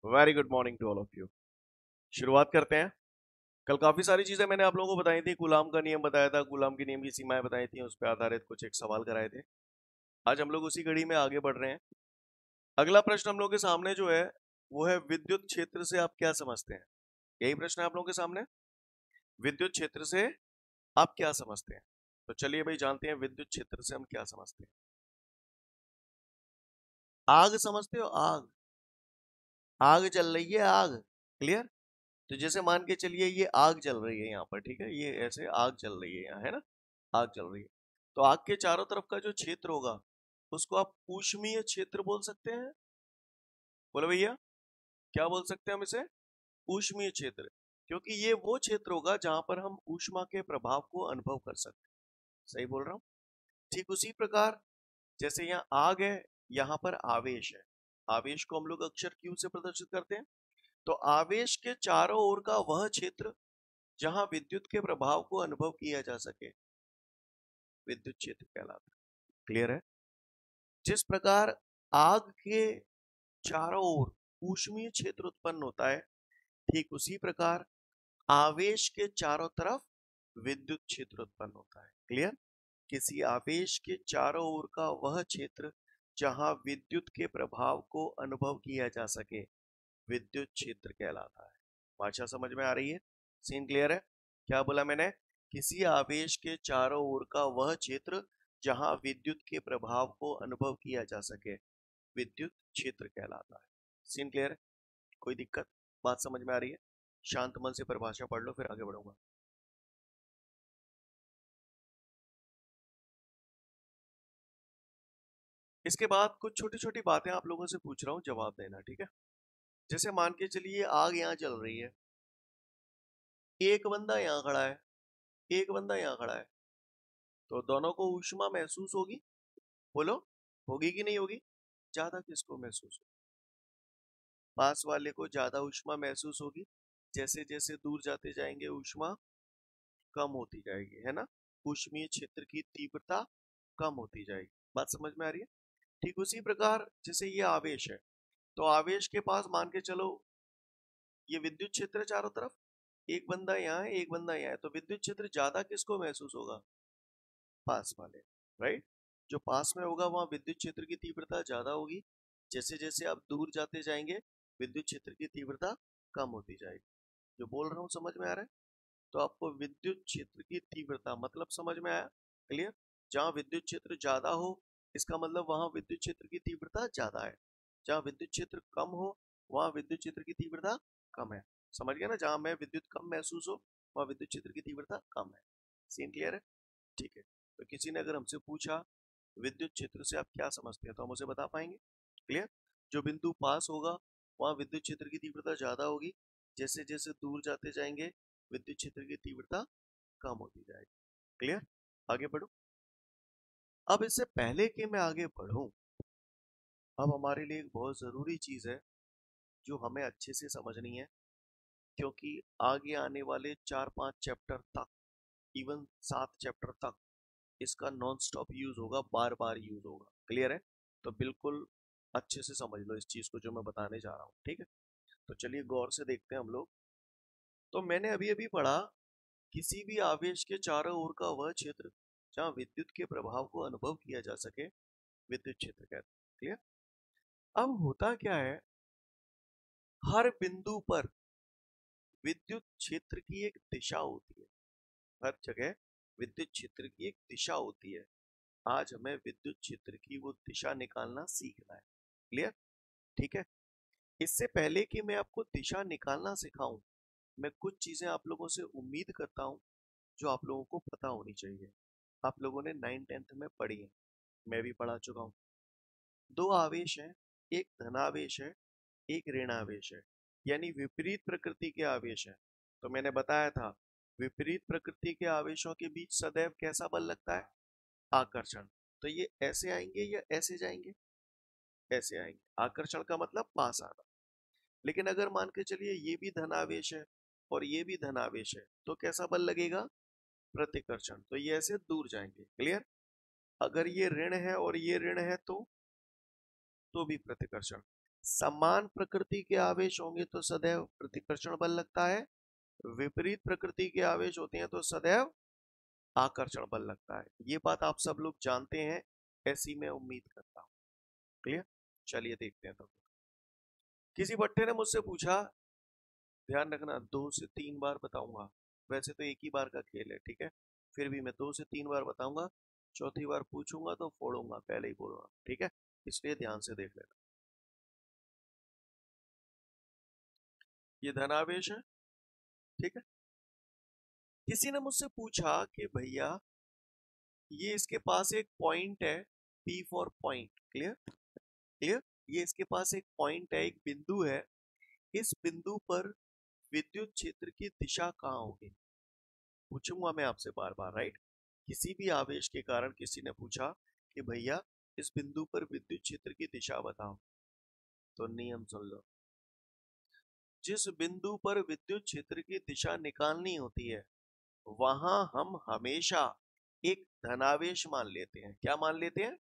Very good morning to all of you. शुरुआत करते हैं। कल काफी सारी चीजें मैंने आप लोगों को बताई थी। गुलाम का नियम बताया था, गुलाम के नियम की सीमाएं बताई थी, उस पर आधारित कुछ एक सवाल कराए थे। आज हम लोग उसी कड़ी में आगे बढ़ रहे हैं। अगला प्रश्न हम लोग के सामने जो है वो है, विद्युत क्षेत्र से आप क्या समझते हैं। यही प्रश्न है आप लोगों के सामने, विद्युत क्षेत्र से आप क्या समझते हैं। तो चलिए भाई जानते हैं विद्युत क्षेत्र से हम क्या समझते हैं। आग समझते हो, आग, आग जल रही है, आग। क्लियर। तो जैसे मान के चलिए ये आग जल रही है यहाँ पर, ठीक है, ये ऐसे आग जल रही है यहाँ, है ना, आग जल रही है। तो आग के चारों तरफ का जो क्षेत्र होगा उसको आप ऊष्मीय क्षेत्र बोल सकते हैं। बोलो भैया, क्या बोल सकते हैं हम इसे? ऊष्मीय क्षेत्र। क्योंकि ये वो क्षेत्र होगा जहां पर हम ऊष्मा के प्रभाव को अनुभव कर सकते हैं। सही बोल रहा हूँ। ठीक उसी प्रकार जैसे यहाँ आग है, यहाँ पर आवेश है। आवेश को हम लोग अक्षर Q से प्रदर्शित करते हैं। तो आवेश के चारों ओर का वह क्षेत्र जहां विद्युत के प्रभाव को अनुभव किया जा सके, विद्युत क्षेत्र कहलाता है। क्लियर है। जिस प्रकार आग के चारों ओर ऊष्मीय क्षेत्र उत्पन्न होता है, ठीक उसी प्रकार आवेश के चारों तरफ विद्युत क्षेत्र उत्पन्न होता है। क्लियर। किसी आवेश के चारों ओर का वह क्षेत्र जहां विद्युत के प्रभाव को अनुभव किया जा सके, विद्युत क्षेत्र कहलाता है। भाषा समझ में आ रही है? सीन क्लियर है? क्या बोला मैंने? किसी आवेश के चारों ओर का वह क्षेत्र जहां विद्युत के प्रभाव को अनुभव किया जा सके, विद्युत क्षेत्र कहलाता है। सीन क्लियर है? कोई दिक्कत? बात समझ में आ रही है? शांत मन से परिभाषा पढ़ लो, फिर आगे बढ़ूंगा। इसके बाद कुछ छोटी छोटी बातें आप लोगों से पूछ रहा हूँ, जवाब देना, ठीक है। जैसे मान के चलिए आग यहाँ जल रही है, एक बंदा यहाँ खड़ा है, एक बंदा यहाँ खड़ा है, तो दोनों को ऊष्मा महसूस होगी। बोलो, होगी कि नहीं होगी? ज्यादा किसको महसूस होगी? पास वाले को ज्यादा ऊष्मा महसूस होगी। जैसे जैसे दूर जाते जाएंगे ऊष्मा कम होती जाएगी, है ना। ऊष्मीय क्षेत्र की तीव्रता कम होती जाएगी। बात समझ में आ रही है? ठीक उसी प्रकार जैसे ये आवेश है, तो आवेश के पास मान के चलो ये विद्युत क्षेत्र है चारों तरफ, एक बंदा यहाँ है, एक बंदा यहाँ है, तो विद्युत क्षेत्र ज्यादा किसको महसूस होगा? पास वाले। राइट। जो पास में होगा वहां विद्युत क्षेत्र की तीव्रता ज्यादा होगी। जैसे जैसे आप दूर जाते जाएंगे विद्युत क्षेत्र की तीव्रता कम होती जाएगी। जो बोल रहा हूँ समझ में आ रहा है? तो आपको विद्युत क्षेत्र की तीव्रता मतलब समझ में आया? क्लियर। जहाँ विद्युत क्षेत्र ज्यादा हो इसका मतलब वहां विद्युत क्षेत्र की तीव्रता ज्यादा है। जहाँ विद्युत क्षेत्र कम हो वहां विद्युत क्षेत्र की तीव्रता कम है। समझ गया ना? जहां में विद्युत कम महसूस हो वहां विद्युत क्षेत्र की तीव्रता कम है। सीन क्लियर है? ठीक है। तो किसी ने अगर हमसे पूछा विद्युत क्षेत्र से आप क्या समझते हैं, तो हम उसे बता पाएंगे। क्लियर। जो बिंदु पास होगा वहां विद्युत क्षेत्र की तीव्रता ज्यादा होगी। जैसे जैसे दूर जाते जाएंगे विद्युत क्षेत्र की तीव्रता कम होती जाएगी। क्लियर। आगे बढ़ो। अब इससे पहले कि मैं आगे बढ़ूं, अब हमारे लिए एक बहुत जरूरी चीज है जो हमें अच्छे से समझनी है। क्योंकि आगे आने वाले 4-5 चैप्टर तक, इवन 7 चैप्टर तक इसका नॉन स्टॉप यूज होगा, बार बार यूज होगा। क्लियर है? तो बिल्कुल अच्छे से समझ लो इस चीज को जो मैं बताने जा रहा हूँ, ठीक है। तो चलिए गौर से देखते हैं हम लोग। तो मैंने अभी अभी पढ़ा, किसी भी आवेश के चारों ओर का वह क्षेत्र जहाँ विद्युत के प्रभाव को अनुभव किया जा सके, विद्युत क्षेत्र कहते हैं। क्लियर। अब होता क्या है, हर बिंदु पर विद्युत क्षेत्र की एक दिशा होती है। हर जगह विद्युत क्षेत्र की एक दिशा होती है। आज हमें विद्युत क्षेत्र की वो दिशा निकालना सीखना है। क्लियर। ठीक है। इससे पहले कि मैं आपको दिशा निकालना सिखाऊं, मैं कुछ चीजें आप लोगों से उम्मीद करता हूं जो आप लोगों को पता होनी चाहिए। आप लोगों ने 9th-10th में पढ़ी है, मैं भी पढ़ा चुका हूँ। दो आवेश हैं, एक धनावेश है, एक ऋणावेश है, यानी विपरीत प्रकृति के आवेश हैं। तो मैंने बताया था विपरीत प्रकृति के आवेशों के बीच सदैव कैसा बल लगता है? आकर्षण। तो ये ऐसे आएंगे या ऐसे जाएंगे? ऐसे आएंगे। आकर्षण का मतलब पास आना। लेकिन अगर मान के चलिए ये भी धनावेश है और ये भी धनावेश है, तो कैसा बल लगेगा? प्रतिकर्षण। तो ये ऐसे दूर जाएंगे। क्लियर। अगर ये ऋण है और ये ऋण है तो भी प्रतिकर्षण। समान प्रकृति के आवेश होंगे तो सदैव प्रतिकर्षण बल लगता है, विपरीत प्रकृति के आवेश होते हैं तो सदैव आकर्षण बल लगता है। ये बात आप सब लोग जानते हैं, ऐसी मैं उम्मीद करता हूं। क्लियर? चलिए देखते हैं। तो किसी बट्टे ने मुझसे पूछा, ध्यान रखना 2 से 3 बार बताऊंगा, वैसे तो एक ही बार का खेल है, ठीक है, फिर भी मैं 2 से 3 बार बताऊंगा, चौथी बार पूछूंगा तो फोड़ूंगा, पहले ही बोलूंगा, ठीक है, इसलिए ध्यान से देख लेना। ये धनावेश है, ठीक है। किसी ने मुझसे पूछा कि भैया ये इसके पास एक पॉइंट है, P for point, clear clear, ये इसके पास एक पॉइंट है, एक बिंदु है, इस बिंदु पर विद्युत क्षेत्र की दिशा कहाँ होगी? पूछूंगा मैं आपसे बार बार, राइट। किसी भी आवेश के कारण किसी ने पूछा कि भैया इस बिंदु पर विद्युत क्षेत्र की दिशा बताओ, तो नियम सुन लो। जिस बिंदु पर विद्युत क्षेत्र की दिशा निकालनी होती है वहां हम हमेशा एक धनावेश मान लेते हैं। क्या मान लेते हैं?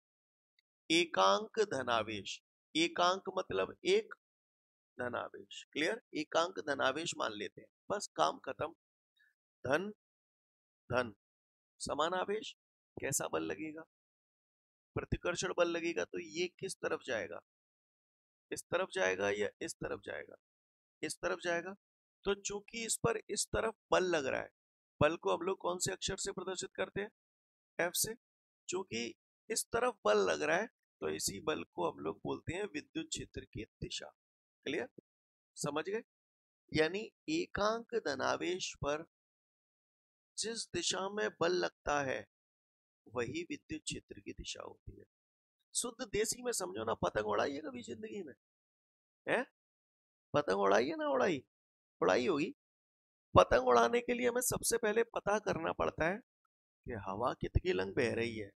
एकांक धनावेश। एकांक मतलब एक धनावेश, क्लियर, एकांक धनावेश मान लेते हैं, बस काम खत्म। धन धन समान आवेश, कैसा बल लगेगा? प्रतिकर्षण बल लगेगा, तो ये किस तरफ जाएगा? इस तरफ जाएगा या इस तरफ जाएगा? इस तरफ जाएगा। तो चूंकि इस पर इस तरफ बल लग रहा है, बल को हम लोग कौन से अक्षर से प्रदर्शित करते हैं? F से। चूंकि इस तरफ बल लग रहा है तो इसी बल को हम लोग बोलते हैं विद्युत क्षेत्र की दिशा। क्लियर? समझ गए? यानी एकांक धनावेश पर जिस दिशा में बल लगता है वही विद्युत क्षेत्र की दिशा होती है। शुद्ध देसी में समझो ना, पतंग उड़ाई है कभी जिंदगी में? है? पतंग उड़ाई है ना? उड़ाई होगी। पतंग उड़ाने के लिए हमें सबसे पहले पता करना पड़ता है कि हवा कितनी लंग बह रही है।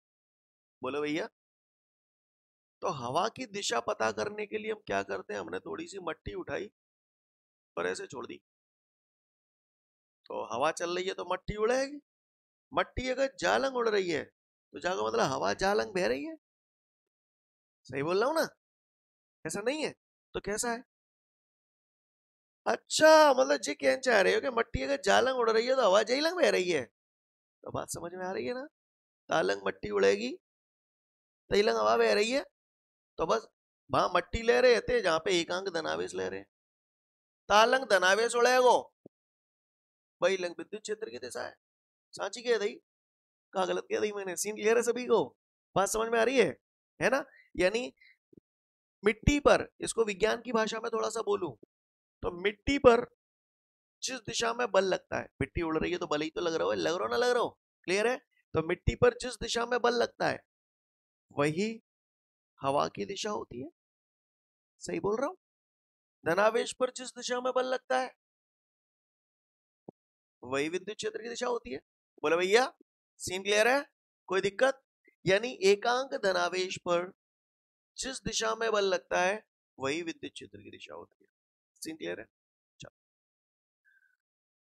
बोलो भैया। तो हवा की दिशा पता करने के लिए हम क्या करते हैं? हमने थोड़ी सी मट्टी उठाई और ऐसे छोड़ दी, तो हवा चल रही है तो मट्टी उड़ेगी। मट्टी अगर जालंग उड़ रही है तो जाकर मतलब हवा जालंग बह रही है। सही बोल रहा हूं ना? ऐसा नहीं है तो कैसा है? अच्छा, मतलब जी कहना चाह रहे हो कि मट्टी अगर जालंग उड़ रही है तो हवा जालंग बह रही है? तो बात समझ में आ रही है ना? तालंग मट्टी उड़ेगी, तैलंग हवा बह रही है, तो बस वहां मट्टी ले रहे थे जहां पे एकांक धनावेश ले रहे। तालंग धनावेश उड़ेगो, वही लंग विद्युत क्षेत्र की दिशा है। सांची कह दी, कहा गलत कह दी मैंने? सीन क्लियर है सभी को? बात समझ में आ रही है ना? यानी मिट्टी पर, इसको विज्ञान की भाषा में थोड़ा सा बोलूं तो मिट्टी पर जिस दिशा में बल लगता है, मिट्टी उड़ रही है तो बल ही तो लग रहा हो, लग रहा हो ना लग रहा हो? क्लियर है? तो मिट्टी पर जिस दिशा में बल लगता है वही हवा की दिशा होती है। सही बोल रहा हूं? धनावेश पर जिस दिशा में बल लगता है वही विद्युत क्षेत्र की दिशा होती है। बोले भैया, सीन क्लियर है? कोई दिक्कत? यानी एकांक धनावेश पर जिस दिशा में बल लगता है वही विद्युत क्षेत्र की दिशा होती है। सीन क्लियर है? चलो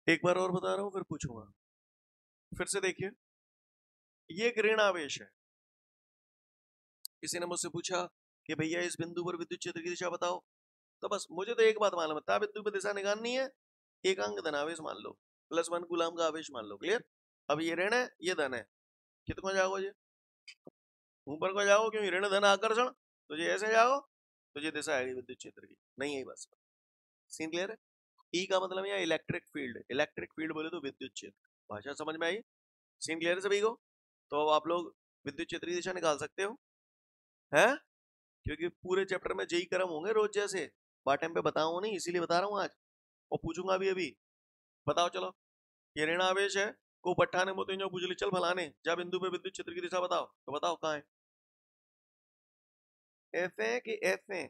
एक बार और बता रहा हूं, फिर पूछूंगा। फिर से देखिए, ये एक ऋण आवेश है। किसी ने मुझसे पूछा कि भैया इस बिंदु पर विद्युत क्षेत्र की दिशा बताओ, तो बस मुझे तो एक बात मालूम है, बिंदु पर दिशा निकालनी है, एकांक धनावेश मान लो, +1 कूलम का आवेश मान लो। क्लियर? अब ये ऋण है, ये धन है, कितना जाओगे जी? ऊपर को जाओ, क्योंकि ऋण धन आकर्षण, तो ये ऐसे जाओ तो ये दिशा आएगी विद्युत क्षेत्र की, नहीं है बस। सीन क्लियर है? ई का मतलब यहाँ इलेक्ट्रिक फील्ड, इलेक्ट्रिक फील्ड बोले तो विद्युत क्षेत्र, भाषा समझ में आई? सीन क्लियर है सभी को? तो अब आप लोग विद्युत क्षेत्र की दिशा निकाल सकते हो, है? क्योंकि पूरे चैप्टर में जेई क्रम होंगे रोज जैसे, बार टाइम पे बताऊंगा नहीं, इसीलिए बता रहा हूँ आज, और पूछूंगा भी अभी। बताओ चलो, ये ऋण आवेश है, को पट्ठाने मोते जो बुझली चल फलाने जा बिंदु पे विद्युत क्षेत्र की दिशा बताओ, तो बताओ कहाँ है? एफ है कि एफ है?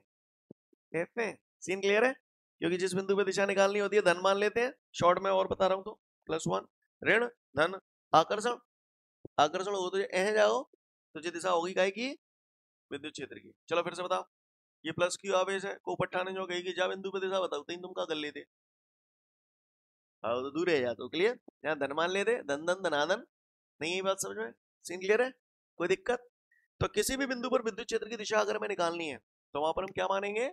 एफ है। सीन क्लियर है? क्योंकि जिस बिंदु पे दिशा निकालनी होती है धन मान लेते हैं, शॉर्ट में और बता रहा हूं, तो +1 ऋण धन आकर्षण, आकर्षण हो तो ऐसे जाओ तो ये दिशा होगी काय की? विद्युत क्षेत्र की। चलो फिर से बताओ, ये प्लस क्यू आवेश है, को पट्ठाने जो कहेगी जा बिंदु पे दिशा बताओ, तीन तुम क्या कर लेते? हाँ तो दूर है जा, तो क्लियर, यहाँ धन मान लेते, धन धन धनाधन, नहीं है बात समझ में? सीन क्लियर है? कोई दिक्कत? तो किसी भी बिंदु पर विद्युत क्षेत्र की दिशा अगर हमें निकालनी है तो वहां पर हम क्या मानेंगे?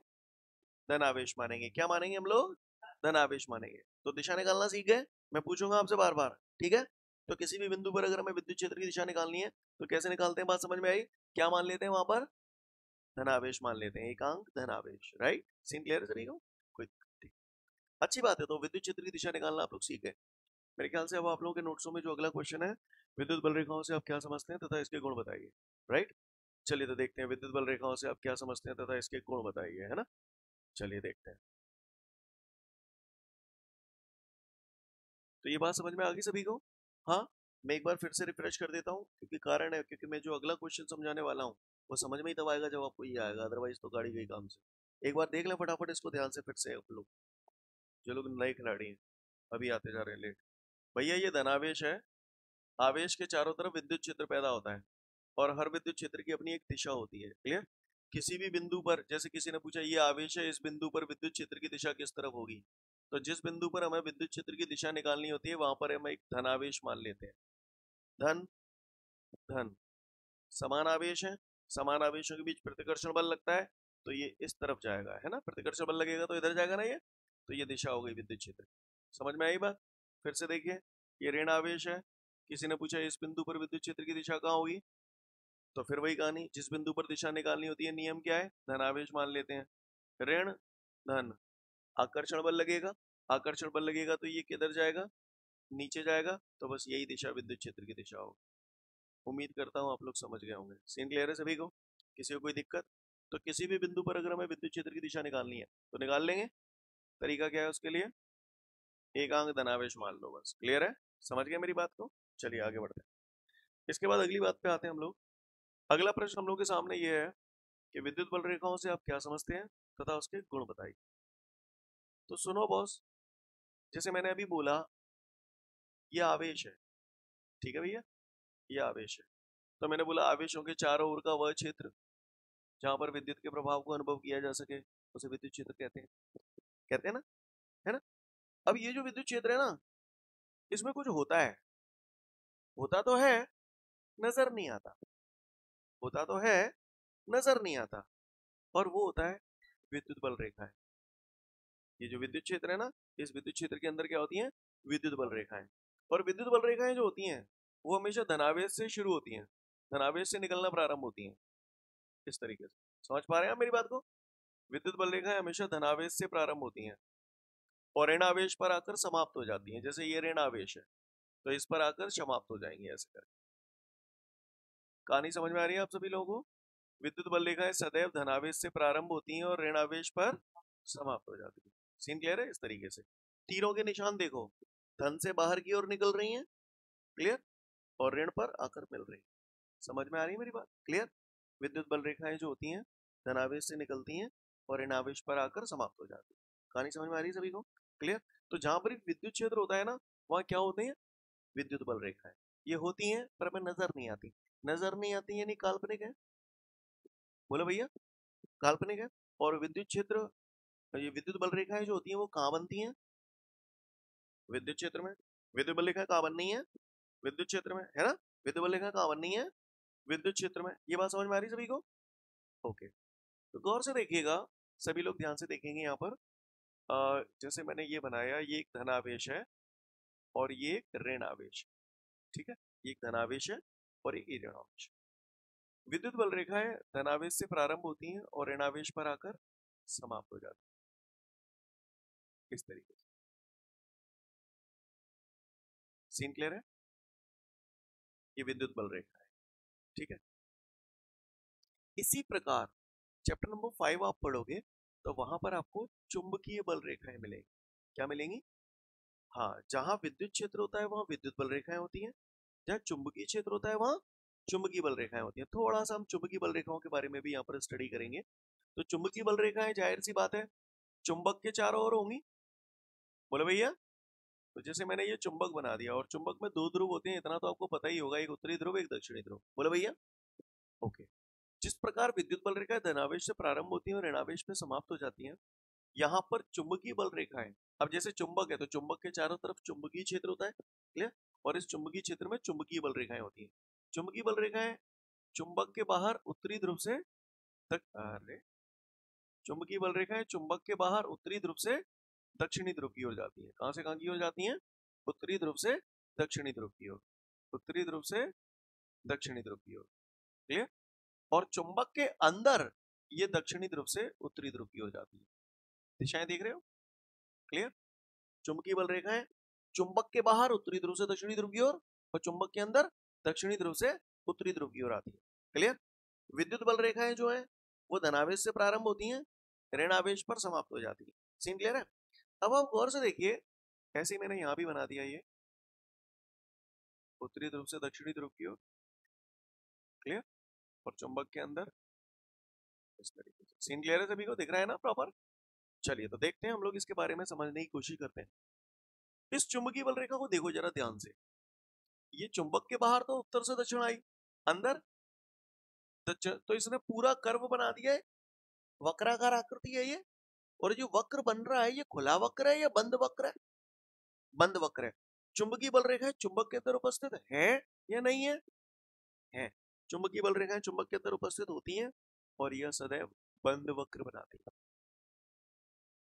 धनावेश मानेंगे। क्या मानेंगे हम लोग? धनावेश मानेंगे। तो दिशा निकालना सीख गए? मैं पूछूंगा आपसे बार बार, ठीक है? तो किसी भी बिंदु पर अगर हमें विद्युत क्षेत्र की दिशा निकालनी है तो कैसे निकालते हैं, बात समझ में आई? क्या मान लेते हैं वहां पर? धनावेश मान लेते हैं, एकांक धनावेश, राइट? सीन क्लियर है सभी को? कोई दिक्कत नहीं। अच्छी बात है, तो विद्युत क्षेत्र की दिशा निकालना आप लोग सीख गए। मेरे ख्याल से अब आप लोगों के नोट्सों में जो अगला क्वेश्चन है, विद्युत बल रेखाओं से आप क्या समझते हैं तथा इसके गुण बताइए, राइट? चलिए तो देखते हैं, विद्युत बल रेखाओं से आप क्या समझते हैं तथा इसके गुण बताइए, है ना? चलिए देखते हैं। तो ये बात समझ में आ गई सभी को? हाँ, मैं एक बार फिर से रिफ्रेश कर देता हूँ, क्योंकि कारण है, क्योंकि मैं जो अगला क्वेश्चन समझाने वाला हूँ वो समझ में ही तब आएगा जब आपको ये आएगा, अदरवाइज तो गाड़ी गई काम से। एक बार देख लें फटाफट इसको ध्यान से फिर से आप लोग, जो लोग नए खिलाड़ी हैं, अभी आते जा रहे हैं लेट। भैया ये धनावेश है, आवेश के चारों तरफ विद्युत क्षेत्र पैदा होता है और हर विद्युत क्षेत्र की अपनी एक दिशा होती है, क्लियर? किसी भी बिंदु पर, जैसे किसी ने पूछा ये आवेश है, इस बिंदु पर विद्युत क्षेत्र की दिशा किस तरफ होगी, तो जिस बिंदु पर हमें विद्युत क्षेत्र की दिशा निकालनी होती है वहां पर हम एक धनावेश मान लेते हैं। धन धन, समान आवेश है, समान आवेशों के बीच प्रतिकर्षण बल लगता है, तो ये इस तरफ जाएगा, है ना? प्रतिकर्षण बल लगेगा तो इधर जाएगा ना ये, तो ये दिशा हो गई विद्युत क्षेत्र। समझ में आई बात? फिर से देखिए, ये ऋण आवेश है, किसी ने पूछा इस बिंदु पर विद्युत क्षेत्र की दिशा कहाँ होगी, तो फिर वही कहानी, जिस बिंदु पर दिशा निकालनी होती है नियम क्या है, धनावेश मान लेते हैं। ऋण धन, आकर्षण बल लगेगा, आकर्षण बल लगेगा तो ये किधर जाएगा, नीचे जाएगा, तो बस यही दिशा विद्युत क्षेत्र की दिशा होगी। उम्मीद करता हूँ आप लोग समझ गए होंगे। सीन क्लियर है सभी को? किसी को कोई दिक्कत? तो किसी भी बिंदु पर अगर हमें विद्युत क्षेत्र की दिशा निकालनी है तो निकाल लेंगे। तरीका क्या है उसके लिए? एकांक धनावेश मान लो, बस। क्लियर है? समझ गए मेरी बात को? चलिए आगे बढ़ते हैं। इसके बाद अगली बात पे आते हैं हम लोग। अगला प्रश्न हम लोग के सामने ये है कि विद्युत बल रेखाओं से आप क्या समझते हैं तथा उसके गुण बताइए। तो सुनो बॉस, जैसे मैंने अभी बोला, ये आवेश है, ठीक है भैया? ये आवेश है, तो मैंने बोला आवेशों के चारों ओर का वह क्षेत्र जहां पर विद्युत के प्रभाव को अनुभव किया जा सके उसे विद्युत क्षेत्र कहते हैं ना, है ना? अब ये जो विद्युत क्षेत्र है ना, इसमें कुछ होता है, होता तो है, नजर नहीं आता, होता तो है, नजर नहीं आता, और वो होता है विद्युत बल रेखाएं। ये जो विद्युत क्षेत्र है ना, इस विद्युत क्षेत्र के अंदर क्या होती हैं? विद्युत बल रेखाएं। और विद्युत बल रेखाएं जो होती हैं वो हमेशा धनावेश से शुरू होती हैं, धनावेश से निकलना प्रारंभ होती हैं, इस तरीके से। समझ पा रहे हैं आप मेरी बात को? विद्युत बल रेखाएं हमेशा धनावेश से प्रारंभ होती हैं और ऋण आवेश पर आकर समाप्त हो जाती हैं। जैसे ये ऋण आवेश है तो इस पर आकर समाप्त हो जाएंगे, ऐसे करके। कहानी समझ में आ रही है आप सभी लोगों को? विद्युत बल रेखाएं सदैव धनावेश से प्रारंभ होती हैं और ऋण आवेश पर समाप्त हो जाती है। सीन क्लियर है? इस तरीके से तीरों के निशान देखो, धन से बाहर की ओर निकल रही हैं, क्लियर, और ऋण पर आकर मिल रही है। समझ में आ रही है मेरी बात? क्लियर? विद्युत बल रेखाएं जो होती हैं धनावेश से निकलती हैं और ऋण आवेश पर आकर समाप्त हो जाती है। कहानी समझ में आ रही है सभी को? क्लियर? तो जहां पर विद्युत क्षेत्र होता है ना, वहां क्या होते हैं? विद्युत बल रेखाएं। ये होती हैं पर हमें नजर नहीं आती। नजर नहीं आती यानी काल्पनिक है। बोलो भैया, काल्पनिक है। और विद्युत क्षेत्र, ये विद्युत बल रेखाएं जो होती हैं वो कहाँ बनती हैं? विद्युत क्षेत्र में। विद्युत बल रेखाएं कहाँ बननी है? विद्युत क्षेत्र में, है ना? विद्युत बल रेखाएं कहाँ बननी है? विद्युत क्षेत्र में। ये बात समझ में आ रही सभी को? ओके, तो गौर से देखिएगा, सभी लोग ध्यान से देखेंगे यहाँ पर। जैसे मैंने ये बनाया, ये एक धनावेश है और ये एक ऋण आवेश, ठीक है? ये एक धनावेश है और एक ऋण आवेश। विद्युत बल रेखाएं धनावेश से प्रारंभ होती हैं और ऋणावेश पर आकर समाप्त हो जाती है, इस तरीके से। सीन क्लियर है? ये विद्युत बल रेखा है, ठीक है? इसी प्रकार चैप्टर नंबर 5 आप पढ़ोगे तो वहां पर आपको चुंबकीय बल रेखाएं मिलेंगी। क्या मिलेंगी? हाँ, जहां विद्युत क्षेत्र होता है वहां विद्युत बल रेखाएं होती हैं, जहाँ चुंबकीय क्षेत्र होता है वहां चुंबकीय बल रेखाएं होती हैं। थोड़ा सा हम चुंबकीय बल रेखाओं के बारे में भी यहाँ पर स्टडी करेंगे। तो चुंबकीय बल रेखाएं जाहिर सी बात है चुंबक के चारों ओर होंगी। बोले भैया, तो जैसे मैंने ये चुंबक बना दिया और चुंबक में दो ध्रुव होते हैं, इतना तो आपको पता ही होगा, एक उत्तरी ध्रुव एक दक्षिणी ध्रुव। बोले भैया, ओके। जिस प्रकार विद्युत बल रेखाएं धनावेश से प्रारंभ होती हैं और ऋणावेश में समाप्त हो जाती हैं, यहाँ पर चुंबकीय बल रेखाएं, अब जैसे चुंबक है तो चुंबक के चारों तरफ चुंबकीय क्षेत्र होता है, क्लियर, और इस चुंबकीय क्षेत्र में चुंबकीय बल रेखाएं होती हैं। चुंबकीय बल रेखाएं चुंबक के बाहर उत्तरी ध्रुव से अरे चुंबकीय बल रेखाएं चुंबक के बाहर उत्तरी ध्रुव से दक्षिणी ध्रुव की ओर जाती है। कहां से कहां की ओर जाती हैं? उत्तरी ध्रुव से दक्षिणी ध्रुव की ओर, उत्तरी ध्रुव से दक्षिणी ध्रुव की ओर। क्लियर? और चुंबक के अंदर ये दक्षिणी ध्रुव से उत्तरी ध्रुव की ओर जाती है। दिशाएं देख रहे हो? क्लियर? चुंबकीय बल रेखाएं चुंबक के बाहर उत्तरी ध्रुव से दक्षिणी ध्रुव की ओर और चुंबक के अंदर दक्षिणी ध्रुव से उत्तरी ध्रुव की ओर आती है। क्लियर? विद्युत बल रेखाएं जो है वो धनावेश से प्रारंभ होती हैं, ऋण आवेश पर समाप्त हो जाती है। सीन क्लियर है? अब आप गौर से देखिए, ऐसे मैंने यहां भी बना दिया, ये उत्तरी ध्रुव से दक्षिणी ध्रुव की ओर। क्लियर? और चुंबक के अंदर इस तरीके से। सीन क्लियर है? सभी को दिख रहा है ना प्रॉपर? चलिए तो देखते हैं हम लोग इसके बारे में समझने की कोशिश करते हैं। इस चुंबकीय बल रेखा को देखो जरा ध्यान से। ये चुंबक के बाहर तो उत्तर से दक्षिण आई, अंदर तो इसने पूरा कर्व बना दिया है, वक्राकार आकृति है ये। और जो वक्र बन रहा है ये खुला वक्र है या बंद वक्र है? बंद वक्र है। चुंबकीय बल रेखाएं चुंबक के अंदर उपस्थित है या नहीं है? है। चुंबकीय बल रेखाएं चुंबक के अंदर उपस्थित होती हैं और यह सदैव बंद वक्र बनाती है।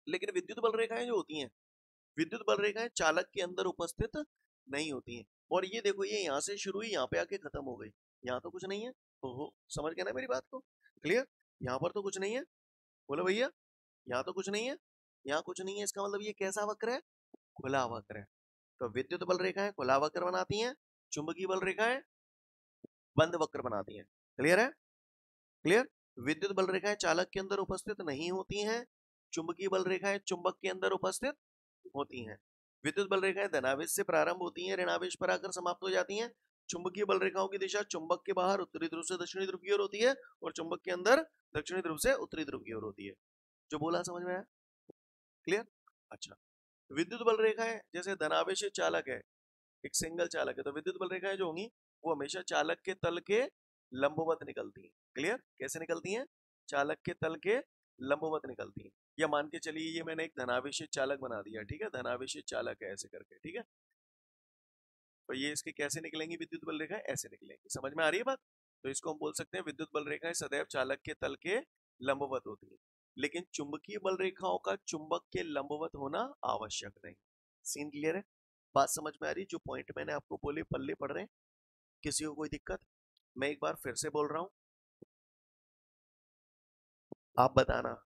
लेकिन विद्युत बल रेखाएं जो होती हैं, विद्युत बल रेखाएं चालक के अंदर उपस्थित नहीं होती हैं। और ये देखो, ये यहाँ से शुरू हुई, यहाँ पे आके खत्म हो गई। यहाँ तो कुछ नहीं है। ओहो, समझ गया ना मेरी बात को? क्लियर? यहाँ पर तो कुछ नहीं है। बोलो भैया, यहाँ तो कुछ नहीं है, यहाँ कुछ नहीं है। इसका मतलब ये कैसा वक्र है? खुला वक्र है। तो विद्युत बल रेखाएं खुला वक्र बनाती हैं, चुंबकीय बल रेखाएं बंद वक्र बनाती हैं। क्लियर है? क्लियर? विद्युत बल रेखाएं चालक के अंदर उपस्थित नहीं होती हैं, चुंबकीय बल रेखाएं चुंबक के अंदर उपस्थित होती हैं। विद्युत बल रेखाएं धनावेश से प्रारंभ होती हैं, ऋणावेश पर आकर समाप्त हो जाती हैं। चुंबकीय बल रेखाओं की दिशा चुंबक के बाहर उत्तरी ध्रुव से दक्षिणी ध्रुव की ओर होती है और चुंबक के अंदर दक्षिणी ध्रुव से उत्तरी ध्रुव की ओर होती है। जो बोला समझ में आया? क्लियर? अच्छा, विद्युत बल रेखाएं जैसे धनावेशी चालक है, एक सिंगल चालक है, तो विद्युत बल रेखाएं जो होंगी वो हमेशा चालक के तल के लंबवत निकलती हैं। क्लियर? कैसे निकलती हैं? चालक के तल के लंबवत निकलती हैं। या मान के चलिए ये मैंने एक धनावेशी चालक बना दिया, ठीक है, धनावेशी चालक है ऐसे करके, ठीक है। तो ये इसके कैसे निकलेंगी विद्युत बल रेखाएं? ऐसे निकलेंगी। समझ में आ रही है बात? तो इसको हम बोल सकते हैं विद्युत बल रेखाएं सदैव चालक के तल के लंबवत होती है। लेकिन चुंबकीय बल रेखाओं का चुंबक के लंबवत होना आवश्यक नहीं। सीन क्लियर है? बात समझ में आ रही? जो पॉइंट मैंने आपको बोले पल्ले पड़ रहे हैं? किसी को कोई दिक्कत? मैं एक बार फिर से बोल रहा हूं, आप बताना।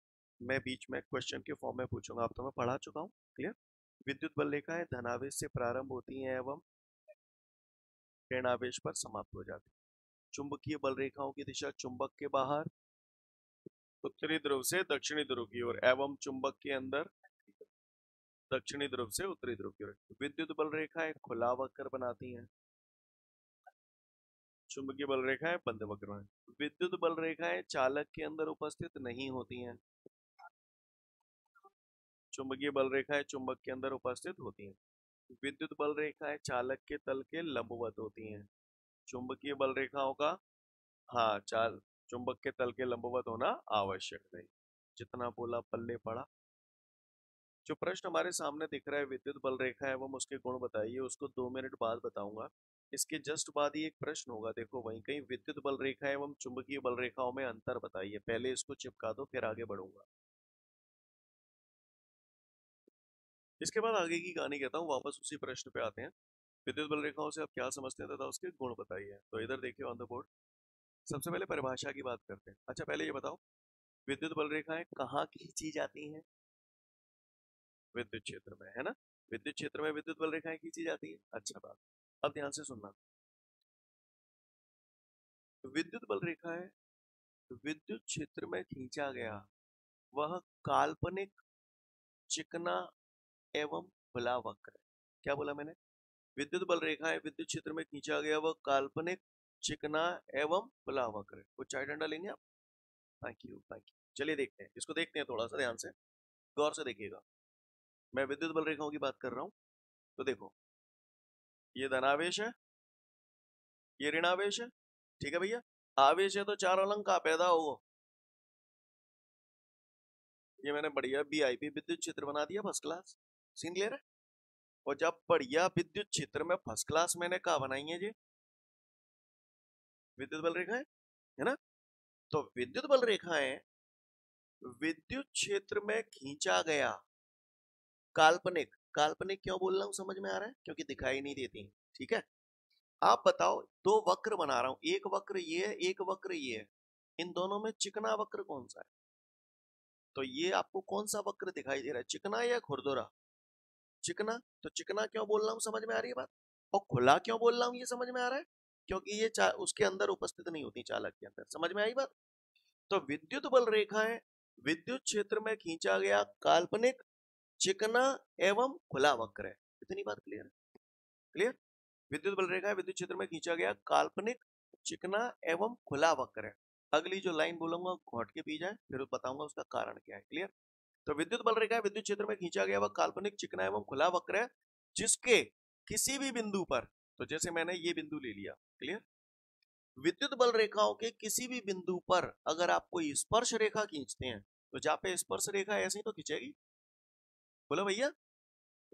मैं बीच में क्वेश्चन के फॉर्म में पूछूंगा, आप तो मैं पढ़ा चुका हूँ। क्लियर? विद्युत बल रेखाएं धनावेश से प्रारंभ होती हैं एवं ऋणावेश पर समाप्त हो जाती है। चुंबकीय बल रेखाओं की दिशा चुंबक के बाहर उत्तरी ध्रुव से दक्षिणी ध्रुव की ओर एवं चुंबक के अंदर दक्षिणी ध्रुव से उत्तरी ध्रुव की ओर। विद्युत बल रेखाएं खुला वक्र बनाती हैं, चुंबकीय बल रेखाएं बंद वक्र हैं। विद्युत बल रेखाएं चालक के अंदर उपस्थित नहीं होती हैं, चुंबकीय बल रेखाएं चुंबक के अंदर उपस्थित होती हैं। विद्युत बल रेखाएं चालक के तल के लंबवत होती हैं, चुंबकीय बल रेखाओं का, हाँ, चुंबक के तल के लंबवत होना आवश्यक नहीं। जितना बोला पल्ले पड़ा। जो प्रश्न हमारे सामने दिख रहा है विद्युत बल रेखा है, वो उसके गुण बताइए, उसको 2 मिनट बाद बताऊंगा। इसके जस्ट बाद ही एक प्रश्न होगा, देखो वहीं कहीं, विद्युत बल रेखा एवं चुंबकीय बल रेखाओं में अंतर बताइए। पहले इसको चिपका दो फिर आगे बढ़ूंगा। इसके बाद आगे की कहानी कहता हूँ, वापस उसी प्रश्न पे आते हैं। विद्युत बल रेखाओं से आप क्या समझते हैं तथा उसके गुण बताइए। तो इधर देखिए ऑन द बोर्ड, सबसे पहले परिभाषा की बात करते हैं। अच्छा, पहले ये बताओ, विद्युत बल रेखाएं कहाँ खींची जाती हैं? विद्युत क्षेत्र में, है ना? विद्युत क्षेत्र में विद्युत बल रेखाएं खींची जाती है। अच्छा बात। अब ध्यान से सुनना, विद्युत बल रेखाएं विद्युत क्षेत्र में खींचा गया वह काल्पनिक चिकना एवं खुला वक्र है। क्या बोला मैंने? विद्युत बल रेखाएं विद्युत क्षेत्र में खींचा गया वह काल्पनिक चिकना एवं खुला वक्र है। कुछ चाय डंडा लेंगे आप? Thank you, thank you. चलिए देखते हैं, इसको देखते हैं थोड़ा सा ध्यान से, गौर से देखिएगा। मैं विद्युत बल रेखाओं की बात कर रहा हूं, तो देखो, ये धनावेश है, ये ऋणावेश है, ठीक है भैया। आवेश है तो चार अलंग का पैदा हो। ये मैंने बढ़िया वीआईपी विद्युत क्षेत्र बना दिया, फर्स्ट क्लास। सीन क्लियर है? और जब बढ़िया विद्युत क्षेत्र में फर्स्ट क्लास मैंने कहा बनाई है जी, विद्युत बल रेखाएं, है ना? तो विद्युत बल रेखाएं विद्युत क्षेत्र में खींचा गया काल्पनिक, काल्पनिक क्यों बोल रहा हूं समझ में आ रहा है? क्योंकि दिखाई नहीं देती, ठीक है। आप बताओ, दो वक्र बना रहा हूं, एक वक्र ये है, एक वक्र ये है, इन दोनों में चिकना वक्र कौन सा है? तो ये आपको कौन सा वक्र दिखाई दे रहा है, चिकना या खुरदुरा? चिकना। तो चिकना क्यों बोल रहा हूं समझ में आ रही है बात? और खुला क्यों बोल रहा हूं ये समझ में आ रहा है? क्योंकि ये उसके अंदर उपस्थित नहीं होती, चालक के अंदर। समझ में आई बात? तो विद्युत बल रेखा है, विद्युत क्षेत्र में खींचा गया काल्पनिक चिकना एवं खुला वक्र है। इतनी बात क्लियर है? क्लियर? विद्युत बल रेखा है, विद्युत क्षेत्र में खींचा गया काल्पनिक चिकना एवं खुला वक्र है। अगली जो लाइन बोलूंगा घोट के पी जाए, फिर बताऊंगा उसका कारण क्या है। क्लियर? तो विद्युत बल रेखा है, विद्युत क्षेत्र में खींचा गया वह काल्पनिक चिकना एवं खुला वक्र है, जिसके किसी भी बिंदु पर, तो जैसे मैंने ये बिंदु ले लिया, क्लियर, विद्युत बल रेखाओं के किसी भी बिंदु पर अगर आप कोई स्पर्श रेखा खींचते हैं, तो जहां पे स्पर्श रेखा ऐसी तो खींचेगी, बोलो भैया।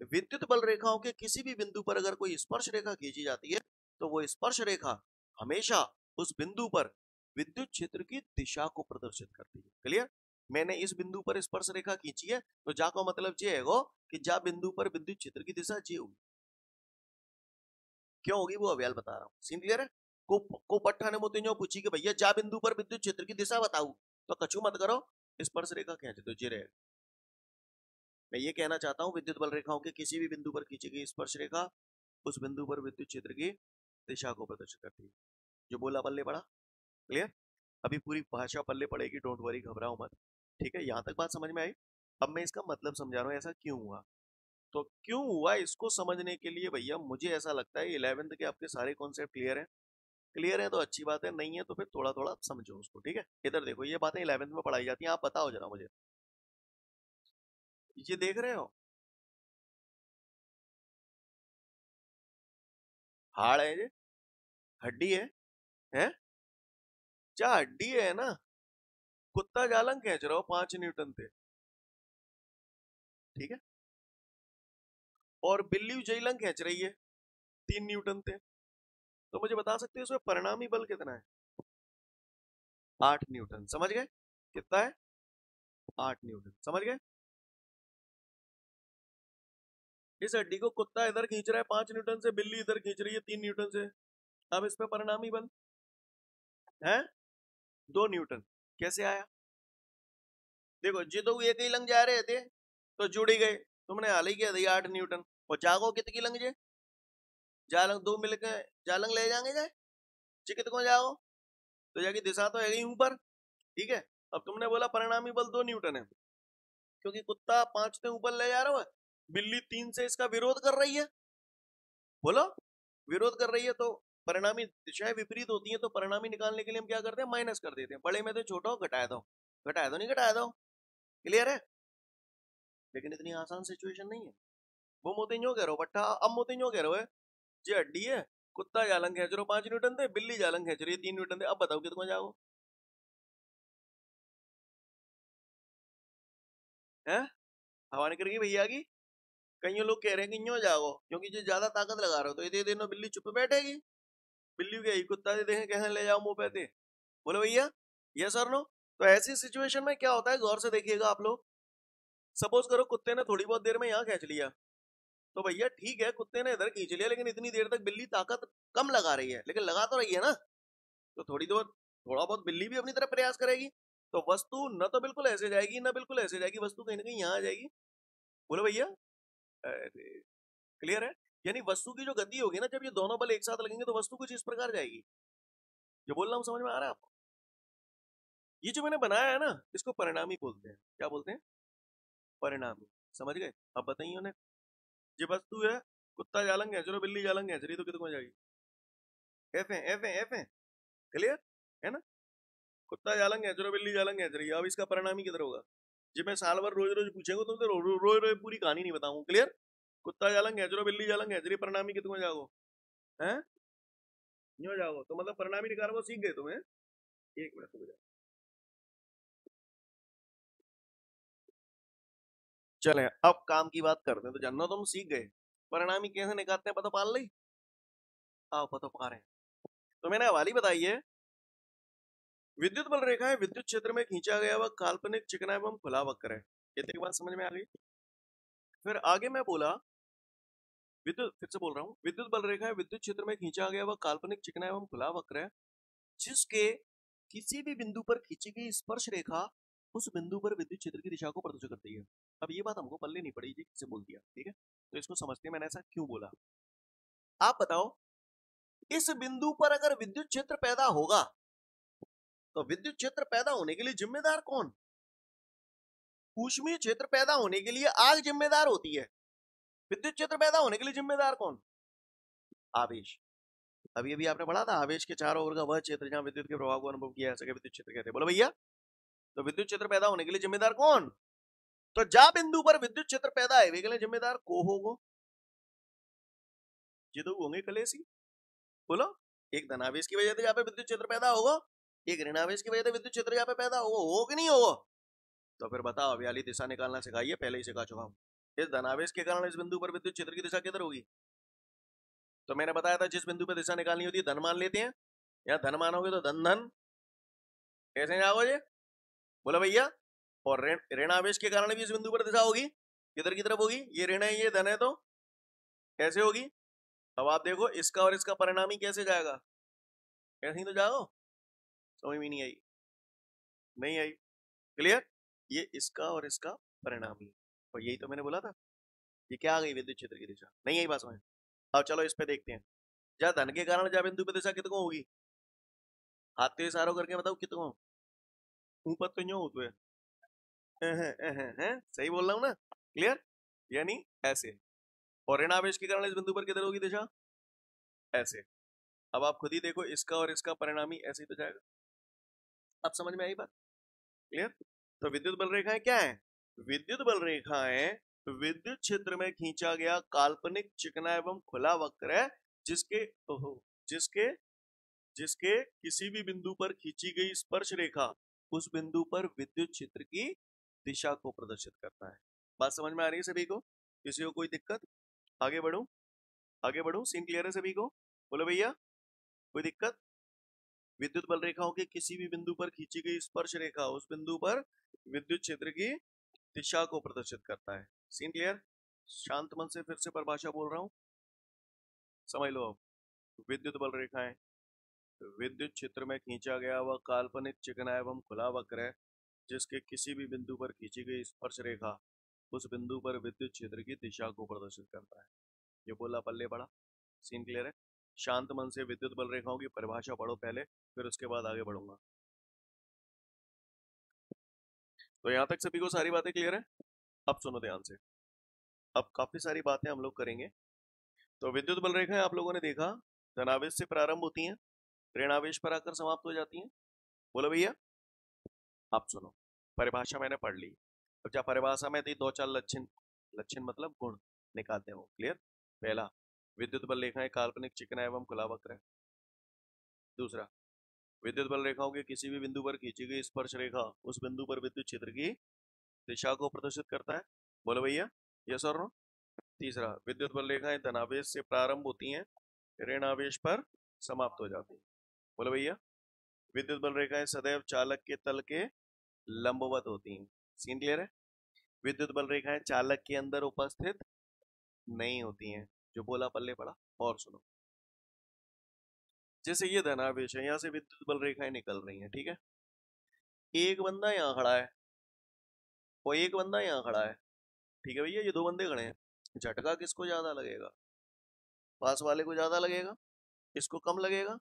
विद्युत बल रेखाओं के किसी भी बिंदु पर अगर कोई स्पर्श रेखा खींची जाती है, तो वो स्पर्श रेखा हमेशा उस बिंदु पर विद्युत क्षेत्र की दिशा को प्रदर्शित करती है। क्लियर? मैंने इस बिंदु पर स्पर्श रेखा खींची है, तो जा का मतलब ये है कि जा बिंदु पर विद्युत क्षेत्र की दिशा जी होगी। क्यों होगी वो अभ्याल बता रहा हूं। सीन क्लियर है? को पट्टा ने मोती पूछी कि भैया जा बिंदु पर विद्युत क्षेत्र की दिशा बताऊ, तो कछु मत करो, स्पर्श रेखा खींच दो, जी रहेगा। मैं ये कहना चाहता हूं, विद्युत बल रेखाओं के किसी भी बिंदु पर खींची गई स्पर्श रेखा उस बिंदु पर विद्युत क्षेत्र की दिशा को प्रदर्शित करती है। जो बोला पल्ले पड़ा? क्लियर? अभी पूरी भाषा पल्ले पड़ेगी, डोंट वरी, घबराओ मत। ठीक है, यहां तक बात समझ में आई? अब मैं इसका मतलब समझा रहा हूं, ऐसा क्यों हुआ। तो क्यों हुआ इसको समझने के लिए भैया मुझे ऐसा लगता है 11th के आपके सारे कॉन्सेप्ट क्लियर है। क्लियर है तो अच्छी बात है, नहीं है तो फिर थोड़ा थोड़ा समझो उसको। ठीक है, इधर देखो, ये बातें 11th में पढ़ाई जाती हैं। आप बताओ जरा मुझे, ये देख रहे हो हाड़ है ये, हड्डी है क्या? हड्डी है ना। कुत्ता जालंग खींच रहा हो 5 न्यूटन थे, ठीक है, और बिल्ली जैलंग खींच रही है 3 न्यूटन थे। तो मुझे बता सकते हो इसमें परिणामी बल कितना है? 8 न्यूटन। समझ गए? कितना है? 8 न्यूटन। समझ गए? इस हड्डी को कुत्ता इधर खींच रहा है 5 न्यूटन से, बिल्ली इधर खींच रही है 3 न्यूटन से। अब इस पे परिणामी बल है 2 न्यूटन। कैसे आया? देखो, जी तो एक ही लंग जा रहे थे तो जुड़ ही गए, तुमने हाल ही किया दिया 8 न्यूटन। और जागो कितनी लंग जे, जालंग दो मिलकर जालंग ले जाएंगे जाए, जी कितको जाओ, तो जाके दिशा तो है ही ऊपर। ठीक है, अब तुमने बोला परिणामी बल 2 न्यूटन है, क्योंकि कुत्ता 5 से ऊपर ले जा रहा है, बिल्ली 3 से इसका विरोध कर रही है। बोलो, विरोध कर रही है तो परिणामी दिशाएं विपरीत होती हैं, तो परिणामी निकालने के लिए हम क्या करते हैं? माइनस कर देते हैं। बड़े में तो छोटा हो, घटाया दो, घटाया दो, नहीं घटाया दो। क्लियर है? लेकिन इतनी आसान सिचुएशन नहीं है। वो मोती कह रहे हो बट्टा, अब मोती कह रहे हो है जी हड्डी है, कुत्ता जालंग खींच रहे हो 5 न्यूटन थे, बिल्ली जालंग खींच रही है 3 न्यूटन थे। अब बताओ कितना जाओ है? हवा निकल गई भैया की। कई लोग कह रहे हैं कि यूं जाओ, क्योंकि जो ज्यादा ताकत लगा रहे हो, तो ये दे देना, बिल्ली चुप बैठेगी। बिल्ली के कुत्ता दे देखे कैसे ले जाओ मुंह पे दे। बोले भैया यस और नो। तो ऐसी सिचुएशन में क्या होता है, गौर से देखिएगा आप लोग। सपोज करो कुत्ते ने थोड़ी बहुत देर में यहाँ खींच लिया, तो भैया ठीक है, कुत्ते ने इधर खींच लिया, लेकिन इतनी देर तक बिल्ली ताकत कम लगा रही है, लेकिन लगा तो रही है ना। तो थोड़ा बहुत बिल्ली भी अपनी तरफ प्रयास करेगी। तो वस्तु न तो बिल्कुल ऐसे जाएगी ना बिल्कुल ऐसे जाएगी, वस्तु कहीं ना कहीं यहाँ आ जाएगी। बोलो भैया, अरे क्लियर है? यानी वस्तु की जो गति होगी ना, जब ये दोनों बल एक साथ लगेंगे तो वस्तु कुछ इस प्रकार जाएगी। जो बोल रहा हूँ समझ में आ रहा है आपको? ये जो मैंने बनाया है ना, इसको परिणामी बोलते हैं। क्या बोलते हैं? परिणामी। समझ गए? अब बताइए उन्हें, ये वस्तु है, कुत्ता जालंग है, चलो बिल्ली जालंग है, चलिए तो कितने जाएगी? एफ है, एफ है, एफ है। क्लियर है ना? कुत्ता जालंग है, चलो बिल्ली जालंग है, चलिए। अब इसका परिणामी किधर होगा? जी मैं साल भर रोज रोज पूछेगा तुमसे, रोज रोज पूरी कहानी नहीं बताऊंगा। क्लियर? कुत्ता जालंग है, चलो बिल्ली जालंग है, चलिए परिणामी कितने जाओ है? न्यो जाओ, तो मतलब परिणामी निकाल वो सीख गए तुम्हें। एक मिनट रुक जाओ, चले अब काम की बात करते हैं। तो जानना तुम सीख गए परिणामी कैसे निकालते हैं, पता पाल ली? आओ पता पा रहे हैं। तो मैंने हवाली बताई है विद्युत बल रेखा है विद्युत क्षेत्र में खींचा गया वह काल्पनिक चिकना एवं खुला वक्र है। इतनी बात समझ में आ गई। फिर आगे मैं बोला विद्युत, फिर से बोल रहा हूँ, विद्युत बल रेखा है विद्युत क्षेत्र में खींचा गया वह काल्पनिक चिकना एवं खुला वक्र है जिसके किसी भी बिंदु पर खींची गई स्पर्श रेखा उस बिंदु पर विद्युत क्षेत्र की दिशा को प्रदर्शित करती है। अब ये बात हमको पल्ले नहीं पड़ी जी, किससे बोल दिया, ठीक है, तो इसको समझते हैं मैंने ऐसा क्यों बोला। आप बताओ, इस बिंदु पर अगर विद्युत क्षेत्र पैदा होगा तो विद्युत क्षेत्र पैदा होने के लिए जिम्मेदार कौन? ऊष्मीय क्षेत्र पैदा होने के लिए आग जिम्मेदार होती है। विद्युत क्षेत्र पैदा होने के लिए जिम्मेदार कौन? आवेश। अभी अभी आपने पढ़ा था, आवेश के चारों ओर का वह क्षेत्र जहां विद्युत के प्रभाव को अनुभव किया जा सके विद्युत क्षेत्र कहते हैं। बोलो भैया, तो विद्युत क्षेत्र पैदा होने के लिए जिम्मेदार कौन? तो जा बिंदु पर विद्युत क्षेत्र पैदा है वे के लिए जिम्मेदार को होगो, ये दो होंगे कलेसी। बोलो, एक धनावेश की वजह से जहाँ पे विद्युत क्षेत्र पैदा होगा, एक ऋणावेश की वजह से विद्युत क्षेत्र यहाँ पे पैदा हो कि नहीं होगा? तो फिर बताओ, अब वाली दिशा निकालना सिखाइए, पहले ही सिखा चुका हूं। इस धनावेश के कारण इस बिंदु पर विद्युत क्षेत्र की दिशा किधर होगी? तो मैंने बताया था जिस बिंदु पर दिशा निकालनी होती है धन मान लेते हैं, या धन मानोगे तो धन धन, कैसे जाओगे? बोला भैया। और ऋण आवेश के कारण भी इस बिंदु पर दिशा होगी, किधर की तरफ होगी? ये ऋण है ये धन है, तो कैसे होगी? अब आप देखो, इसका और इसका परिणामी कैसे जाएगा? ऐसे ही तो जाओ, समझ में नहीं आई? नहीं आई? क्लियर? ये इसका और इसका परिणामी, और यही तो मैंने बोला था। ये क्या आ गई? विद्युत क्षेत्र की दिशा। नहीं आई बात समझ? अब चलो इस पे देखते हैं, जा धन के कारण जा बिंदु पे दिशा कितको होगी? हाथ के इशारों करके बताओ कितको? ऊपर तो यूं होते हैं, सही बोल रहा हूं ना? क्लियर? यानी ऐसे। और ऋणावेश के कारण इस बिंदु पर किधर होगी दिशा? ऐसे। अब आप खुद ही देखो, इसका और इसका परिणामी ऐसे ही तो जाएगा। अब समझ में आई बात? क्लियर? तो विद्युत बल रेखाएं क्या है? विद्युत बल रेखाएं विद्युत क्षेत्र में खींचा गया काल्पनिक चिकना एवं खुला वक्र है जिसके जिसके जिसके किसी भी बिंदु पर खींची गई स्पर्श रेखा उस बिंदु पर विद्युत क्षेत्र की दिशा को प्रदर्शित करता है। बात समझ में आ रही है सभी को? किसी को कोई दिक्कत? आगे बढ़ूं? आगे बढ़ूं? सीन क्लियर है सभी को? बोलो भैया, कोई दिक्कत? विद्युत बल रेखाओं के किसी भी बिंदु पर खींची गई स्पर्श रेखा उस बिंदु पर विद्युत क्षेत्र की दिशा को प्रदर्शित करता है। Scene clear? शांत मन से फिर से परिभाषा बोल रहा हूं, समझ लो। अब विद्युत बल रेखाएं विद्युत क्षेत्र में खींचा गया वह काल्पनिक चिकना एवं खुला वक्र है जिसके किसी भी बिंदु पर खींची गई स्पर्श रेखा उस बिंदु पर विद्युत क्षेत्र की दिशा को प्रदर्शित करता है। ये बोला पल्ले पड़ा? सीन क्लियर है? शांत मन से विद्युत बल रेखाओं की परिभाषा पढ़ो पहले, फिर उसके बाद आगे बढ़ूंगा। तो यहां तक सभी को सारी बातें क्लियर है? अब सुनो ध्यान से, अब काफी सारी बातें हम लोग करेंगे। तो विद्युत बल रेखाएं आप लोगों ने देखा धनावेश से प्रारंभ होती हैं, ऋणावेश पर आकर समाप्त हो जाती हैं। बोलो भैया। आप सुनो, परिभाषा मैंने पढ़ ली। अब जब परिभाषा में थी दो चार लक्षण, लक्षण मतलब गुण निकालते हैं वो। क्लियर? पहला, विद्युत बल रेखाएं काल्पनिक चिकना एवं खुला वक्र है। दूसरा, विद्युत बल रेखाओं के किसी भी बिंदु पर खींची गई स्पर्श रेखा उस बिंदु पर विद्युत क्षेत्र की दिशा को प्रदर्शित करता है। बोलो भैया, यस और नो? तीसरा, विद्युत बल रेखाएं धनावेश से प्रारंभ होती हैं, ऋण आवेश पर समाप्त हो जाती हैं। बोलो भैया, विद्युत बल रेखाएं सदैव चालक के तल के लंबवत होती हैं। सीन क्लियर है? विद्युत बल रेखाएं चालक के अंदर उपस्थित नहीं होती हैं। जो बोला पल्ले पड़ा। और सुनो, जैसे ये धनावेश है, यहाँ से विद्युत बल रेखाएं निकल रही हैं, ठीक है? एक बंदा यहाँ खड़ा है और एक बंदा यहाँ खड़ा है, ठीक है भैया? ये दो बंदे खड़े हैं, झटका किसको ज्यादा लगेगा? पास वाले को ज्यादा लगेगा, इसको कम लगेगा।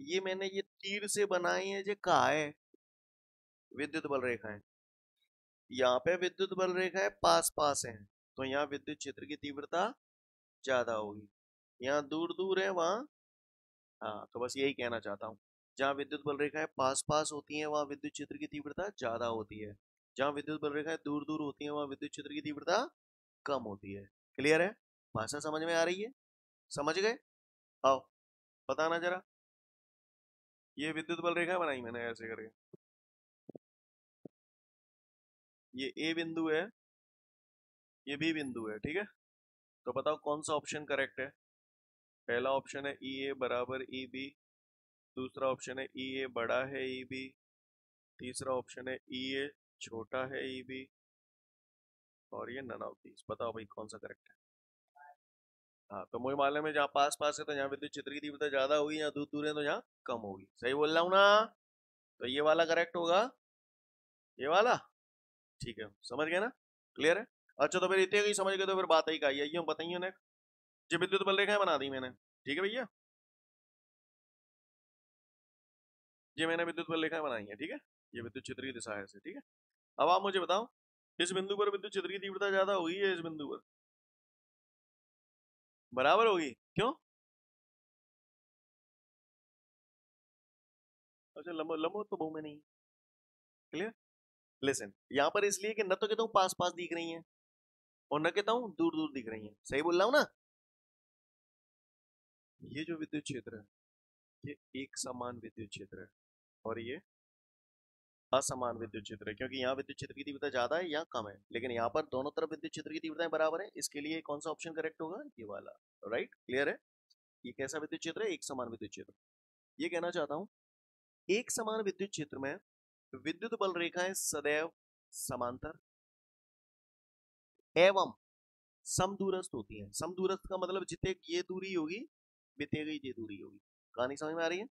ये मैंने ये तीर से बनाई है, जो कहा है विद्युत बल रेखाएं। यहाँ पे विद्युत बल रेखाएं पास पास हैं, तो यहाँ विद्युत क्षेत्र की तीव्रता ज्यादा होगी। यहाँ दूर दूर है वहां, हाँ, तो बस यही कहना चाहता हूँ। जहाँ विद्युत बल रेखाएं पास पास होती हैं वहां विद्युत क्षेत्र की तीव्रता ज्यादा होती है, जहाँ विद्युत बल रेखाएं दूर दूर होती हैं वहां विद्युत क्षेत्र की तीव्रता कम होती है। क्लियर है? भाषा समझ में आ रही है? समझ गए? आओ बताना जरा। ये विद्युत बल रेखा बनाई मैंने ऐसे करके, ये ए बिंदु है, ये बी बिंदु है, ठीक है? तो बताओ कौन सा ऑप्शन करेक्ट है? पहला ऑप्शन है ई ए बराबर ई बी, दूसरा ऑप्शन है ई ए बड़ा है ई बी, तीसरा ऑप्शन है ई ए छोटा है ई बी, और ये नन ऑफ दीज। बताओ भाई कौन सा करेक्ट है। हाँ तो मुझे मालूम है जहाँ पास पास है तो यहाँ विद्युत क्षेत्र की तीव्रता ज्यादा होगी, यहाँ दूर दूर है तो यहाँ कम होगी। सही बोल रहा हूँ ना? तो ये वाला करेक्ट होगा, ये वाला। ठीक है, समझ गए ना? क्लियर है? अच्छा तो फिर इतने ही समझ गए तो फिर बात ही का है, ये बताइए ना। जो विद्युत बल रेखाएं बना दी मैंने, ठीक है भैया, ये मैंने विद्युत बल रेखाएं बनाई है, ठीक है। ये विद्युत क्षेत्र की दिशा है ऐसे, ठीक है। अब आप मुझे बताओ इस बिंदु पर विद्युत क्षेत्र की तीव्रता ज्यादा होगी या इस बिंदु पर? बराबर होगी, क्यों? अच्छा लंबो लंबो तो बहु में नहीं। क्लियर? लिसन, यहाँ पर इसलिए कि न तो कहता हूँ पास पास दिख रही है और न कहता हूँ दूर दूर दिख रही है। सही बोल रहा हूँ ना? ये जो विद्युत क्षेत्र है ये एक समान विद्युत क्षेत्र है और ये असमान विद्युत क्षेत्र है, क्योंकि यहाँ विद्युत क्षेत्र की तीव्रता ज्यादा है, यहाँ कम है, लेकिन यहाँ पर दोनों तरफ विद्युत क्षेत्र की तीव्रताएं बराबर है। इसके लिए कौन सा ऑप्शन करेक्ट होगा? ये वाला। राइट? क्लियर है? ये कैसा विद्युत क्षेत्र है? एक समान विद्युत क्षेत्र। ये कहना चाहता हूँ एक समान विद्युत क्षेत्र में विद्युत बल रेखाएं सदैव समांतर एवं समदूरस्थ होती है। समदूरस्थ का मतलब जितने ये दूरी होगी बितेगी ये दूरी होगी। कहानी समझ में आ रही है?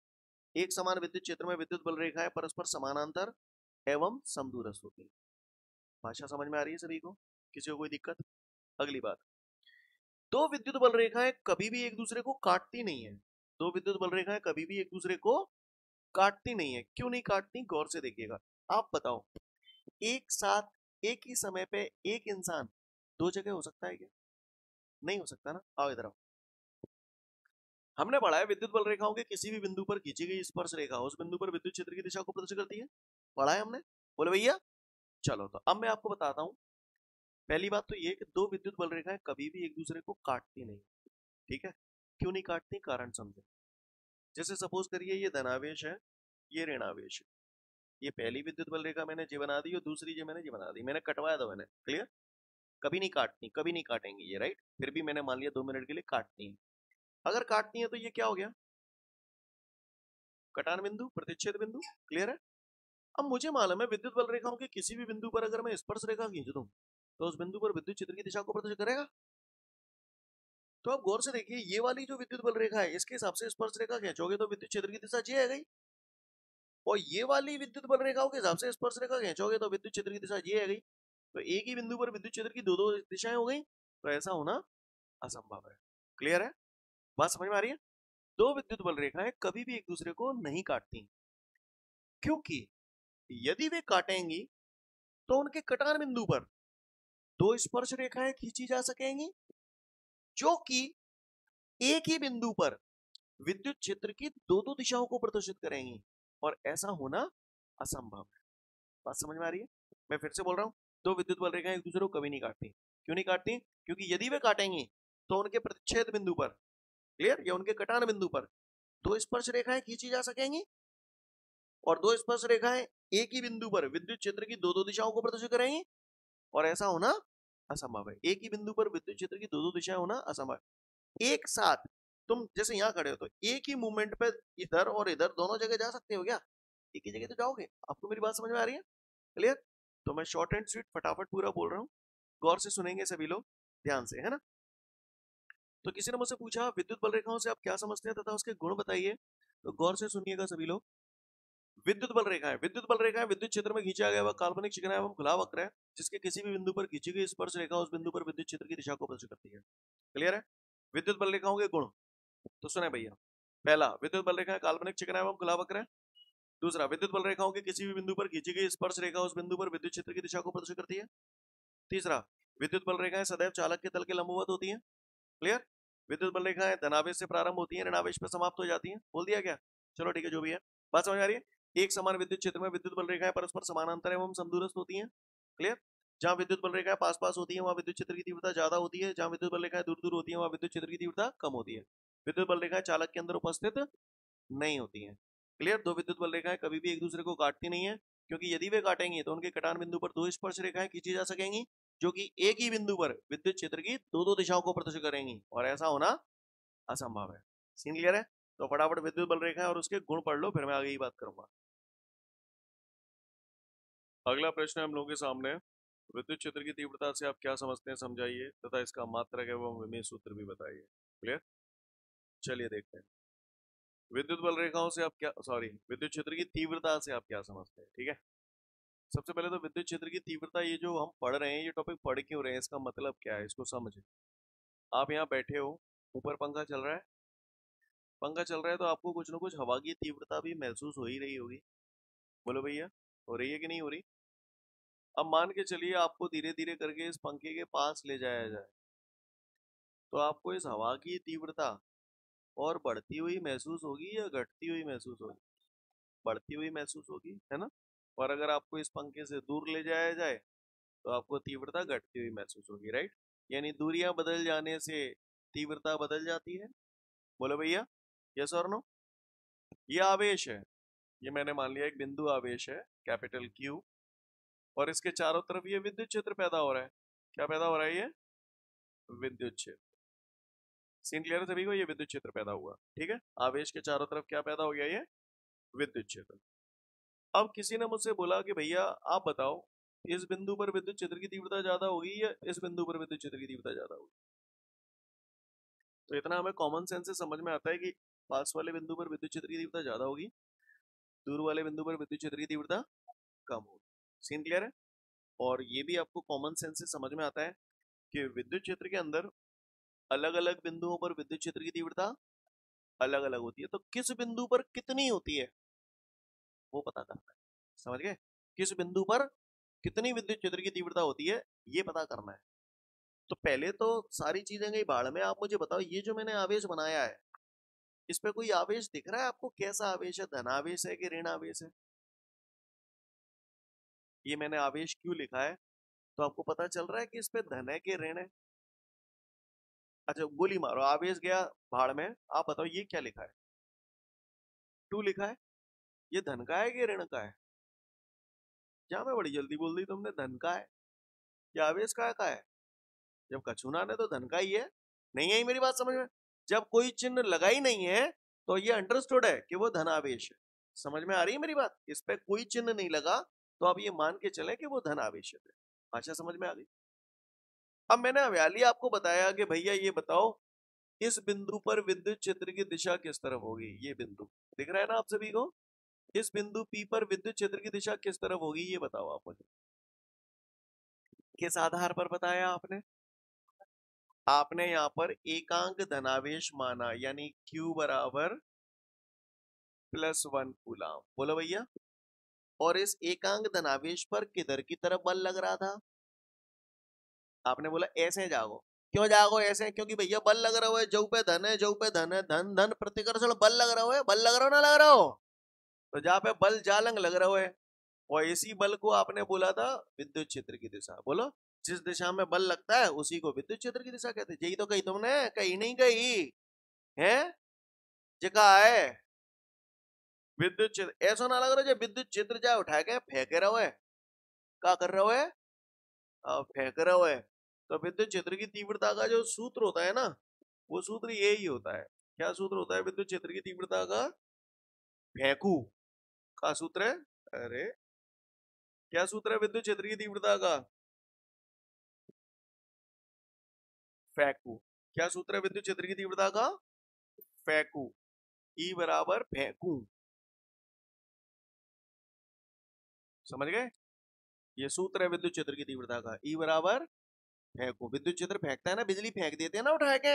एक समान विद्युत क्षेत्र में विद्युत बल रेखाएं परस्पर समानांतर एवं समदूरस्थ होती है। भाषा समझ में आ रही है सभी को? किसी को कोई दिक्कत? अगली बात, दो विद्युत बल रेखाएं कभी भी एक दूसरे को काटती नहीं है। दो विद्युत बल रेखाएं कभी भी एक दूसरे को काटती नहीं है। क्यों नहीं काटती? गौर से देखिएगा। आप बताओ एक साथ एक ही समय पे एक इंसान दो जगह हो सकता है क्या? नहीं हो सकता ना। आओ इधर आओ। हमने पढ़ा है विद्युत बल रेखाओं के किसी भी बिंदु पर खींची गई स्पर्श रेखा उस बिंदु पर विद्युत क्षेत्र की दिशा को प्रदर्शित करती है। पढ़ा है हमने? बोले भैया। चलो तो अब मैं आपको बताता हूँ। पहली बात तो ये कि दो विद्युत बल रेखाएं कभी भी एक दूसरे को काटती नहीं। ठीक है? क्यों नहीं काटती? कारण समझे। जैसे सपोज करिए ये धनावेश है, ये ऋणावेश है। ये पहली विद्युत बल रेखा मैंने जी बना दी और दूसरी जी मैंने जी बना दी। मैंने कटवाया था मैंने। क्लियर? कभी नहीं काटती, कभी नहीं काटेंगे ये। राइट? फिर भी मैंने मान लिया 2 मिनट के लिए काटती है। अगर काटती है तो ये क्या हो गया? कटान बिंदु, प्रतिच्छेद बिंदु। क्लियर है? अब मुझे मालूम है विद्युत बल रेखाओं के किसी भी बिंदु पर अगर मैं स्पर्श रेखा खींच दूं तो उस बिंदु पर विद्युत क्षेत्र की दिशा को प्रदर्शित करेगा। तो आप गौर से देखिए ये वाली जो विद्युत बल रेखा है इसके हिसाब से स्पर्श रेखा खींचोगे तो विद्युत क्षेत्र की दिशा ये है गई, और ये वाली विद्युत बल रेखाओं के हिसाब से स्पर्श रेखा खींचोगे तो विद्युत क्षेत्र की दिशा ये है गई। तो एक ही बिंदु पर विद्युत क्षेत्र की दो दो दिशाएं हो गई, तो ऐसा होना असंभव है। क्लियर है? बात समझ में आ रही है? दो विद्युत बल रेखाएं कभी भी एक दूसरे को नहीं काटती, क्योंकि यदि वे काटेंगी तो उनके कटान बिंदु पर दो स्पर्श रेखाएं खींची जा सकेंगी जो कि एक ही बिंदु पर विद्युत क्षेत्र की दो दो दिशाओं को प्रदर्शित करेंगी, और ऐसा होना असंभव है। बात समझ में आ रही है? मैं फिर से बोल रहा हूं, दो विद्युत बल रेखाएं एक दूसरे को कभी नहीं काटती। क्यों नहीं काटती? क्योंकि यदि वे काटेंगी तो उनके प्रतिच्छेद बिंदु पर, क्लियर, या उनके कटान बिंदु पर दो स्पर्श रेखाएं खींची जा सकेंगी, और दो स्पर्श रेखाएं एक ही बिंदु पर विद्युत क्षेत्र की दो दो दिशाओं को प्रदर्शित करेंगी, और ऐसा होना असंभव है। एक ही बिंदु पर विद्युत क्षेत्र की दो दो दिशाएं होना असंभव है। एक साथ तुम जैसे यहाँ खड़े हो तो एक ही मूवमेंट पे इधर और इधर दोनों जगह जा सकते हो क्या? एक ही जगह तो जाओगे। आपको मेरी बात समझ में आ रही है? क्लियर? तो मैं शॉर्ट एंड स्वीट फटाफट पूरा बोल रहा हूँ, गौर से सुनेंगे सभी लोग, ध्यान से, है ना? तो किसी ने मुझसे पूछा विद्युत बल रेखाओं से आप क्या समझते हैं तथा उसके गुण बताइए। तो गौर से सुनिएगा सभी लोग। विद्युत बल रेखाएं, विद्युत बल रेखाएं विद्युत क्षेत्र में खींचा गया वह काल्पनिक चिकना एवं खुला वक्र है जिसके किसी भी बिंदु पर खींची गई स्पर्श रेखा उस बिंदु पर विद्युत क्षेत्र की दिशा को प्रदर्शित करती है। क्लियर है? विद्युत बल रेखाओं के गुण तो सुने भैया। पहला, विद्युत बल रेखा काल्पनिक चिकना एवं खुला वक्र है। दूसरा, विद्युत बल रेखाओं के किसी भी बिंदु पर खींची गई स्पर्श रेखा उस बिंदु पर विद्युत क्षेत्र की दिशा को प्रदर्शित करती है। तीसरा, विद्युत बल रेखाएं सदैव चालक के तल के लंबवत होती हैं। क्लियर? विद्युत बल रेखाएं धनावेश से प्रारंभ होती हैं, ऋणावेश पर समाप्त हो जाती हैं। बोल दिया क्या? चलो ठीक है, जो भी है। बात समझ आ रही है? एक समान विद्युत क्षेत्र में विद्युत बल रेखाएं परस्पर समानांतर एवं समदूरस्थ होती हैं। क्लियर? जहां विद्युत बल रेखाएं पास पास होती हैं वहां विद्युत क्षेत्र की तीव्रता ज्यादा होती है, जहां विद्युत बल रेखाएं दूर दूर होती हैं वहां विद्युत क्षेत्र की तीव्रता कम होती है। विद्युत बल रेखाएं चालक के अंदर उपस्थित नहीं होती हैं। क्लियर? दो विद्युत बल रेखाएं कभी भी एक दूसरे को काटती नहीं है, क्योंकि यदि वे काटेंगी तो उनके कटान बिंदु पर दो स्पर्श रेखाएं खींची जा सकेंगी जो कि एक ही बिंदु पर विद्युत क्षेत्र की दो दो दिशाओं को प्रदर्शित करेंगी, और ऐसा होना असंभव है। सीन क्लियर है? तो फटाफट विद्युत बल रेखा है और उसके गुण पढ़ लो, फिर मैं आगे ही बात करूंगा। अगला प्रश्न है हम लोगों के सामने, विद्युत क्षेत्र की तीव्रता से आप क्या समझते हैं समझाइए तथा इसका मात्रक एवं विमेय सूत्र भी बताइए। क्लियर? चलिए देखते हैं। विद्युत बल रेखाओं से आप क्या, सॉरी, विद्युत क्षेत्र की तीव्रता से आप क्या समझते हैं। ठीक है, सबसे पहले तो विद्युत क्षेत्र की तीव्रता, ये जो हम पढ़ रहे हैं, ये टॉपिक पढ़ क्यों रहे हैं, इसका मतलब क्या है, इसको समझे। आप यहाँ बैठे हो, ऊपर पंखा चल रहा है, पंखा चल रहा है तो आपको कुछ ना कुछ हवा की तीव्रता भी महसूस हो ही रही होगी। बोलो भैया, हो रही है कि नहीं हो रही? अब मान के चलिए आपको धीरे धीरे करके इस पंखे के पास ले जाया जाए, तो आपको इस हवा की तीव्रता और बढ़ती हुई महसूस होगी या घटती हुई महसूस होगी? बढ़ती हुई महसूस होगी, है ना। और अगर आपको इस पंखे से दूर ले जाया जाए तो आपको तीव्रता घटती हुई महसूस होगी, राइट। यानी दूरियां बदल जाने से तीव्रता बदल जाती है। बोलो भैया, यस और नो। ये आवेश है, ये मैंने मान लिया एक बिंदु आवेश है, कैपिटल क्यू, और इसके चारों तरफ ये विद्युत क्षेत्र पैदा हो रहा है। क्या पैदा हो रहा है? ये विद्युत क्षेत्र। सीन क्लियर है सभी को? ये विद्युत क्षेत्र पैदा हुआ, ठीक है। आवेश के चारों तरफ क्या पैदा हो गया? ये विद्युत क्षेत्र। अब किसी ने मुझसे बोला कि भैया आप बताओ, इस बिंदु पर विद्युत क्षेत्र की तीव्रता ज्यादा होगी या इस बिंदु पर विद्युत क्षेत्र की तीव्रता ज्यादा होगी? तो इतना हमें कॉमन सेंस से समझ में आता है कि पास वाले बिंदु पर विद्युत क्षेत्र की तीव्रता ज्यादा होगी, दूर वाले बिंदु पर विद्युत क्षेत्र की तीव्रता कम होगी। सीन क्लियर है? और ये भी आपको कॉमन सेंस से समझ में आता है कि विद्युत क्षेत्र के अंदर अलग अलग बिंदुओं पर विद्युत क्षेत्र की तीव्रता अलग अलग होती है, तो किस बिंदु पर कितनी होती है वो पता करना है। समझ गए? किस बिंदु पर कितनी विद्युत क्षेत्र की तीव्रता होती है ये पता करना है। तो पहले तो सारी चीजें गई भाड़ में, आप मुझे बताओ ये जो मैंने आवेश बनाया है, इस पे कोई आवेश दिख रहा है आपको? कैसा आवेश है? धनावेश है कि ऋण आवेश है? ये मैंने आवेश क्यों लिखा है, तो आपको पता चल रहा है कि इस पे धन है कि ऋण है? अच्छा गोली मारो, आवेश गया भाड़ में, आप बताओ ये क्या लिखा है? 2 लिखा है। ये धन का है कि ऋण का है? क्या मैं बड़ी जल्दी बोल दी तुमने, धन का है। ये आवेश का है? जब कछुना ने तो धन का ही है। नहीं आई मेरी बात समझ में? जब कोई चिन्ह लगा ही नहीं है तो ये अंडरस्टूड है कि वो धन आवेश है। समझ में आ रही है मेरी बात? इस पे कोई चिन्ह नहीं लगा तो आप ये मान के चले कि वो धन आवेश है। अच्छा, समझ में आ गई? अब मैंने हवेली आपको बताया कि भैया ये बताओ, इस बिंदु पर विद्युत क्षेत्र की दिशा किस तरफ होगी? ये बिंदु दिख रहा है ना आप सभी को? इस बिंदु P पर विद्युत क्षेत्र की दिशा किस तरफ होगी ये बताओ आप मुझे। किस आधार पर बताया आपने? आपने यहाँ पर एकांक धनावेश माना, यानी Q बराबर +1 कूलम। बोलो भैया। और इस एकांक धनावेश पर किधर की तरफ बल लग रहा था? आपने बोला ऐसे जागो। क्यों जागो ऐसे? क्योंकि भैया बल लग रहा है, जो पे धन है, जो पे धन है, धन धन प्रतिकर्षण बल लग रहा है। बल लग रहा हो ना लग रहा हो? तो जहाँ पे बल जालंग लग रहा है, और इसी बल को आपने बोला था विद्युत क्षेत्र की दिशा। बोलो, जिस दिशा में बल लगता है उसी को विद्युत क्षेत्र की दिशा कहते हैं। यही तो कही तुमने, कहीं नहीं कही है? जगह है विद्युत क्षेत्र। ऐसा ना लग रहा है विद्युत क्षेत्र जाए उठा के फेंके रहो है, क्या कर रहे हो है? फेंक रहे है। तो विद्युत क्षेत्र की तीव्रता का जो सूत्र होता है ना, वो सूत्र यही होता है। क्या सूत्र होता है विद्युत क्षेत्र की तीव्रता का? फेंकू का सूत्र है। अरे क्या सूत्र है विद्युत क्षेत्र की तीव्रता का? फेंकू। क्या सूत्र है विद्युत क्षेत्र की तीव्रता का? फेंकू। ई बराबर फेंकू। समझ गए? ये सूत्र है विद्युत क्षेत्र की तीव्रता का, ई बराबर फेंकू। विद्युत क्षेत्र फेंकता है ना, बिजली फेंक देते हैं ना उठा के,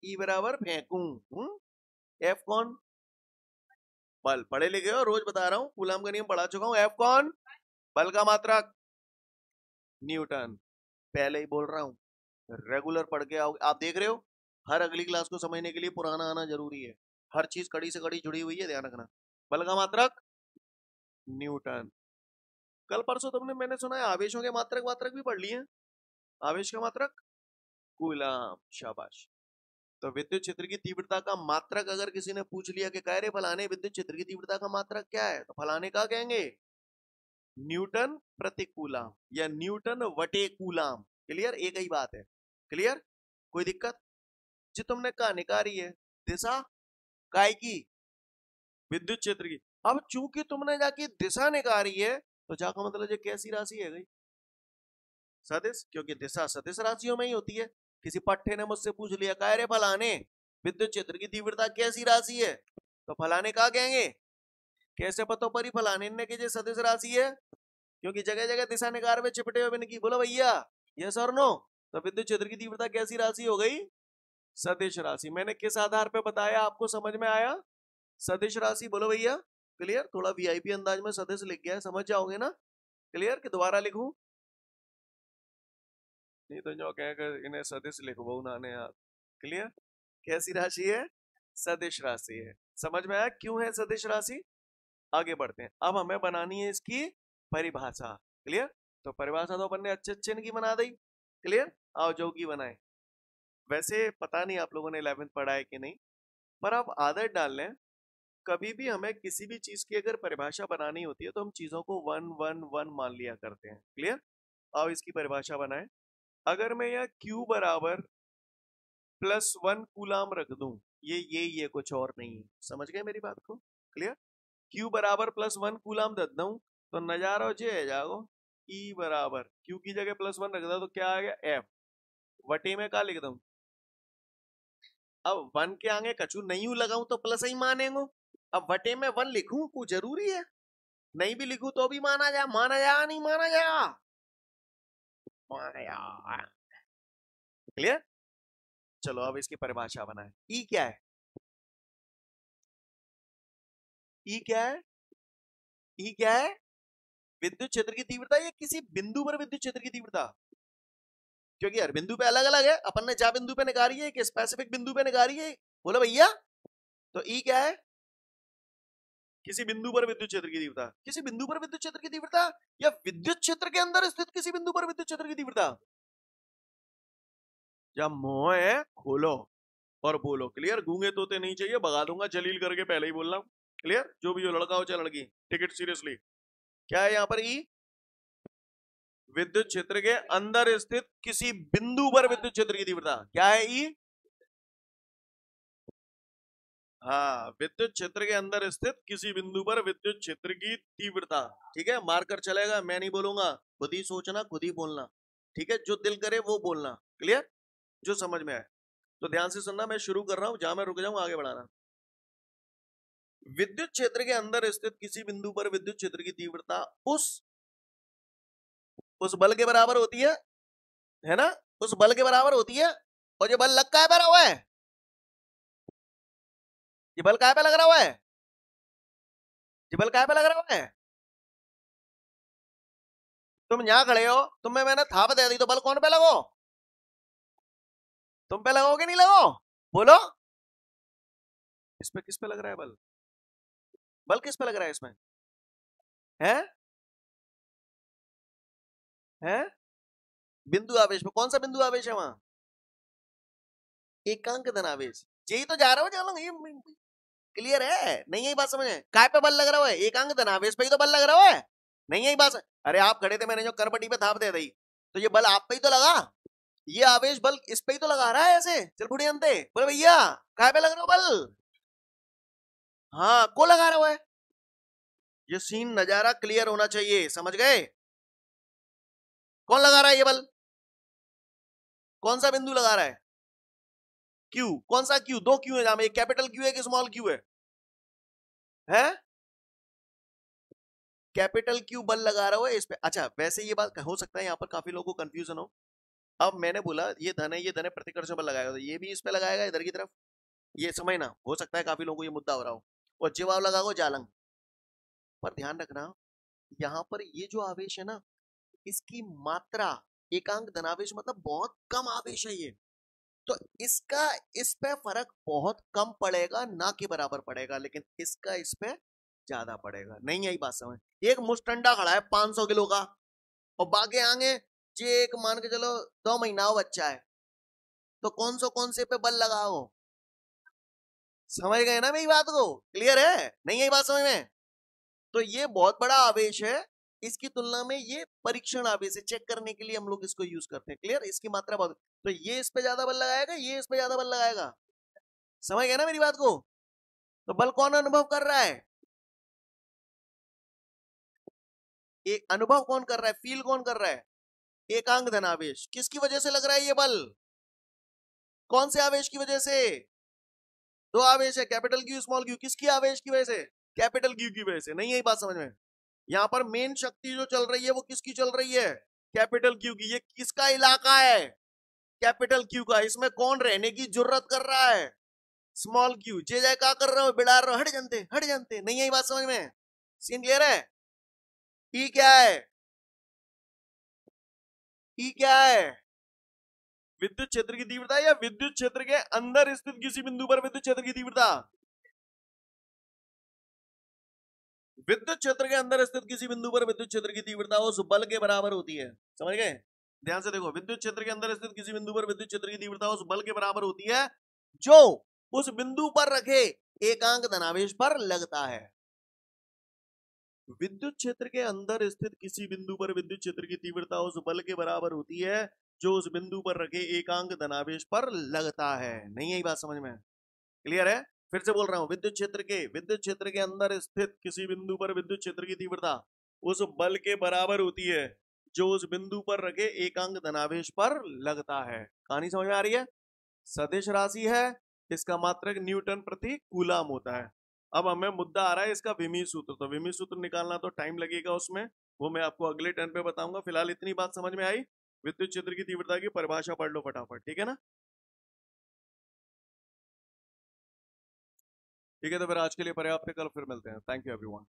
ई बराबर फेंकू। एफ कौन? बल। पढ़े लिखे हो, रोज बता रहा हूँ, कूलम का नियम पढ़ा चुका हूँ। एफ कौन? बल का मात्रक न्यूटन। पहले ही बोल रहा हूँ, रेगुलर पढ़ के आओ। आप देख रहे हो, हर अगली क्लास को समझने के लिए पुराना आना जरूरी है। हर चीज कड़ी से कड़ी जुड़ी हुई है, ध्यान रखना। बल का मात्रक न्यूटन। कल परसों तुमने, मैंने सुना है, आवेशों के मात्रक वात्रक भी पढ़ लिए। आवेश का मात्रक कूलम। शाबाश। तो विद्युत क्षेत्र की तीव्रता का मात्रक अगर किसी ने पूछ लिया कि कह रहे फलाने विद्युत क्षेत्र की तीव्रता का मात्रक क्या है, तो फलाने का कहेंगे न्यूटन प्रति कूलम या न्यूटन वटे कूलम। क्लियर? एक ही बात है। क्लियर? कोई दिक्कत? जी तुमने कहा निकारी है दिशा, काय की? विद्युत क्षेत्र की। अब चूंकि तुमने जाके दिशा निकाली है तो जाकर मतलब ये कैसी राशि है गई? सदिश, क्योंकि दिशा सदिश राशियों में ही होती है। किसी पट्टे ने मुझसे पूछ लिया काय रे फलाने विद्युत क्षेत्र की तीव्रता कैसी राशि है, तो फलाने कहा कहेंगे कैसे पतो परी फलाने ने कि ये सदिश राशि है, क्योंकि जगह जगह दिशा निकार में चिपटे हुए की। बोलो भैया यस और नो? तो विद्युत क्षेत्र की तीव्रता कैसी राशि हो गई? सदिश राशि। मैंने किस आधार पे बताया, आपको समझ में आया? सदिश राशि। बोलो भैया क्लियर? थोड़ा वीआईपी अंदाज में सदिश लिख गया है, समझ जाओगे ना? क्लियर कि दोबारा लिखूं? नहीं तो जो कहेगा इन्हें सदिश लिखो उन्होंने यार। क्लियर? कैसी राशि है? सदिश राशि है। समझ में आया क्यों है सदिश राशि? आगे बढ़ते हैं। अब हमें बनानी है इसकी परिभाषा। क्लियर? तो परिभाषा तो अपन ने अच्छे अच्छे की बना दी। क्लियर? आओ जो की बनाए। वैसे पता नहीं आप लोगों ने 11th पढ़ा है कि नहीं, पर आप आदत डाल लें, कभी भी हमें किसी भी चीज की अगर परिभाषा बनानी होती है तो हम चीजों को 1 1 1 मान लिया करते हैं। क्लियर? आओ इसकी परिभाषा बनाए। अगर मैं यहाँ Q बराबर +1 कूलाम रख दूं, ये कुछ और नहीं, समझ गए मेरी बात को? क्लियर? Q बराबर +1 कूलाम रख दूं तो नजारा ये जाओ E बराबर Q की जगह +1 रख दो तो क्या आ गया F वटे में क्या लिख दूं? अब 1 के आगे कछु नहीं लगाऊं तो प्लस ही मानेंगे। अब वटे में 1 लिखूं को जरूरी है? नहीं भी लिखूं तो भी माना जा, माना जा नहीं माना जा? माना जा। क्लियर? चलो अब इसकी परिभाषा बनाए। ई क्या है? ई क्या है? ई क्या है? विद्युत क्षेत्र की तीव्रता या किसी बिंदु पर विद्युत क्षेत्र की तीव्रता, क्योंकि हर बिंदु पे अलग अलग है। अपन ने जा बिंदु पे निकाली है कि स्पेसिफिक बिंदु पे निकाली है? बोलो भैया। तो ई क्या है? किसी बिंदु पर विद्युत क्षेत्र की तीव्रता। किसी बिंदु पर विद्युत क्षेत्र की तीव्रता या विद्युत क्षेत्र के अंदर स्थित किसी बिंदु पर विद्युत क्षेत्र की तीव्रता। जब मुंह है खोलो और बोलो। क्लियर? गूंगे तोते नहीं चाहिए, भगा दूंगा जलील करके पहले ही बोलना। क्लियर? जो भी हो, लड़का हो चाहे लड़की, टेक इट सीरियसली। क्या है यहाँ पर? ई विद्युत क्षेत्र के अंदर स्थित किसी बिंदु पर विद्युत क्षेत्र की तीव्रता। क्या है ई? हाँ, विद्युत क्षेत्र के अंदर स्थित किसी बिंदु पर विद्युत क्षेत्र की तीव्रता। ठीक है? मार्कर चलेगा, मैं नहीं बोलूंगा, खुद ही सोचना खुद ही बोलना। ठीक है? जो दिल करे वो बोलना। क्लियर? जो समझ में आए तो ध्यान से सुनना। मैं शुरू कर रहा हूं, जहां मैं रुक जाऊं आगे बढ़ाना। विद्युत क्षेत्र के अंदर स्थित किसी बिंदु पर विद्युत क्षेत्र की तीव्रता उस बल के बराबर होती है ना? उस बल के बराबर होती है। और ये बल लग का है हुआ है? ये बल काय पे लग रहा हुआ है? ये बल काय पे लग रहा हुआ है? तुम यहां खड़े हो, तुम्हें मैंने थाप दे दी तो बल कौन पे लगो? तुम पे लगोगे नहीं लगो? बोलो। इस पे किस पे लग रहा है बल? बल किस पे लग रहा है इसमें? है? है? बिंदु आवेश पे। कौन सा बिंदु आवेश है वहां? एकांक धनावेश। यही तो जा रहा हूं चलो। ये क्लियर है? नहीं यही बात समझ में? काय पे बल लग रहा है? एकांक धनावेश पे ही तो बल लग रहा है। नहीं यही बात? अरे आप खड़े थे, मैंने जो करपटी पे थाप दे दी तो ये बल आप पे ही तो लगा। ये आवेश बल इस पे ही तो लगा रहा है ऐसे। चल बुढ़ी अंते बोले भैया काय पे लग रहा हो बल? हाँ को लगा रहा है। ये सीन नजारा क्लियर होना चाहिए, समझ गए? कौन लगा रहा है ये बल? कौन सा बिंदु लगा रहा है? क्यू। कौन सा क्यू? दो क्यू है जहां में, एक कैपिटल क्यू है कि स्मॉल क्यू है? हैं? कैपिटल क्यू बल लगा रहा है इस पे। अच्छा वैसे ये बात हो सकता है यहाँ पर काफी लोगों को कंफ्यूजन हो। अब मैंने बोला ये धन है, ये धन है, प्रतिकर्षण बल लगाएगा तो ये भी इस पे लगाएगा इधर की तरफ। ये समझना, हो सकता है काफी लोगों को ये मुद्दा हो रहा हो। और जवाब लगाओ जालंग। पर ध्यान रखना, यहाँ पर ये जो आवेश है ना, इसकी मात्रा एकांक धनावेश मतलब बहुत कम आवेश है ये। तो इसका इस पे फर्क बहुत कम पड़ेगा, ना के बराबर पड़ेगा, लेकिन इसका इस पे ज्यादा पड़ेगा। नहीं यही बात समझ? एक मुस्टंडा खड़ा है 500 किलो का और बाकी आगे जे एक मान के चलो 2 महीना हो बच्चा है, तो कौन से पे बल लगाओ? समझ गए ना मेरी बात को? क्लियर है? नहीं यही बात समझ में? तो ये बहुत बड़ा आवेश है, इसकी तुलना में ये परीक्षण आवेश है, चेक करने के लिए हम लोग इसको यूज करते हैं। क्लियर? इसकी मात्रा बहुत, तो ये इस पे ज्यादा बल लगाएगा, ये इस पे ज्यादा बल लगाएगा। समझ गए ना मेरी बात को? तो बल कौन अनुभव कर रहा है? एक अनुभव कौन कर रहा है, फील कौन कर रहा है? एकांक धनावेश। किसकी वजह से लग रहा है ये बल? कौन से आवेश की वजह से? दो आवेश है, कैपिटल क्यू स्मॉल क्यू। किसकी आवेश की वजह से? कैपिटल क्यू की वजह से। नहीं यही बात समझ में? यहां पर मेन शक्ति जो चल रही है वो किसकी चल रही है? कैपिटल क्यू की। ये किसका इलाका है? कैपिटल क्यू का। इसमें कौन रहने की जरूरत कर रहा है? Small Q. जे जय क्या कर रहे हो, बिड़ा रहे हो, हट जानते हट जानते। नहीं यही बात समझ में? सीन क्लियर है? ई क्या है? ई क्या है? विद्युत क्षेत्र की तीव्रता या विद्युत क्षेत्र के अंदर स्थित किसी बिंदु पर विद्युत क्षेत्र की तीव्रता। विद्युत क्षेत्र के अंदर स्थित किसी बिंदु पर विद्युत क्षेत्र की तीव्रता उस बल के बराबर होती है। समझ गए? ध्यान से देखो, विद्युत क्षेत्र के अंदर स्थित किसी बिंदु पर विद्युत क्षेत्र की तीव्रता उस बल के बराबर होती है जो उस बिंदु पर रखे एकांक धनावेश पर लगता है। विद्युत क्षेत्र के अंदर स्थित किसी बिंदु पर विद्युत क्षेत्र की तीव्रता उस बल के बराबर होती है जो उस बिंदु पर रखे एकांक धनावेश पर लगता है। नहीं यही बात समझ में? क्लियर है? फिर से बोल रहा हूं, विद्युत क्षेत्र के अंदर स्थित किसी बिंदु पर विद्युत क्षेत्र की तीव्रता उस बल के बराबर होती है जो उस बिंदु पर रखे एकांक धनावेश पर लगता है। कहानी समझ में आ रही है? सदिश राशि है, इसका मात्रक न्यूटन प्रति कूलम होता है। अब हमें मुद्दा आ रहा है इसका विमीय सूत्र। तो विमीय सूत्र निकालना तो टाइम लगेगा उसमें, वो मैं आपको अगले टर्न पे बताऊंगा। फिलहाल इतनी बात समझ में आई? विद्युत क्षेत्र की तीव्रता की परिभाषा पढ़ लो फटाफट, ठीक है ना? ठीक है, तो फिर आज के लिए पर्याप्त है। कल फिर मिलते हैं। Thank you everyone.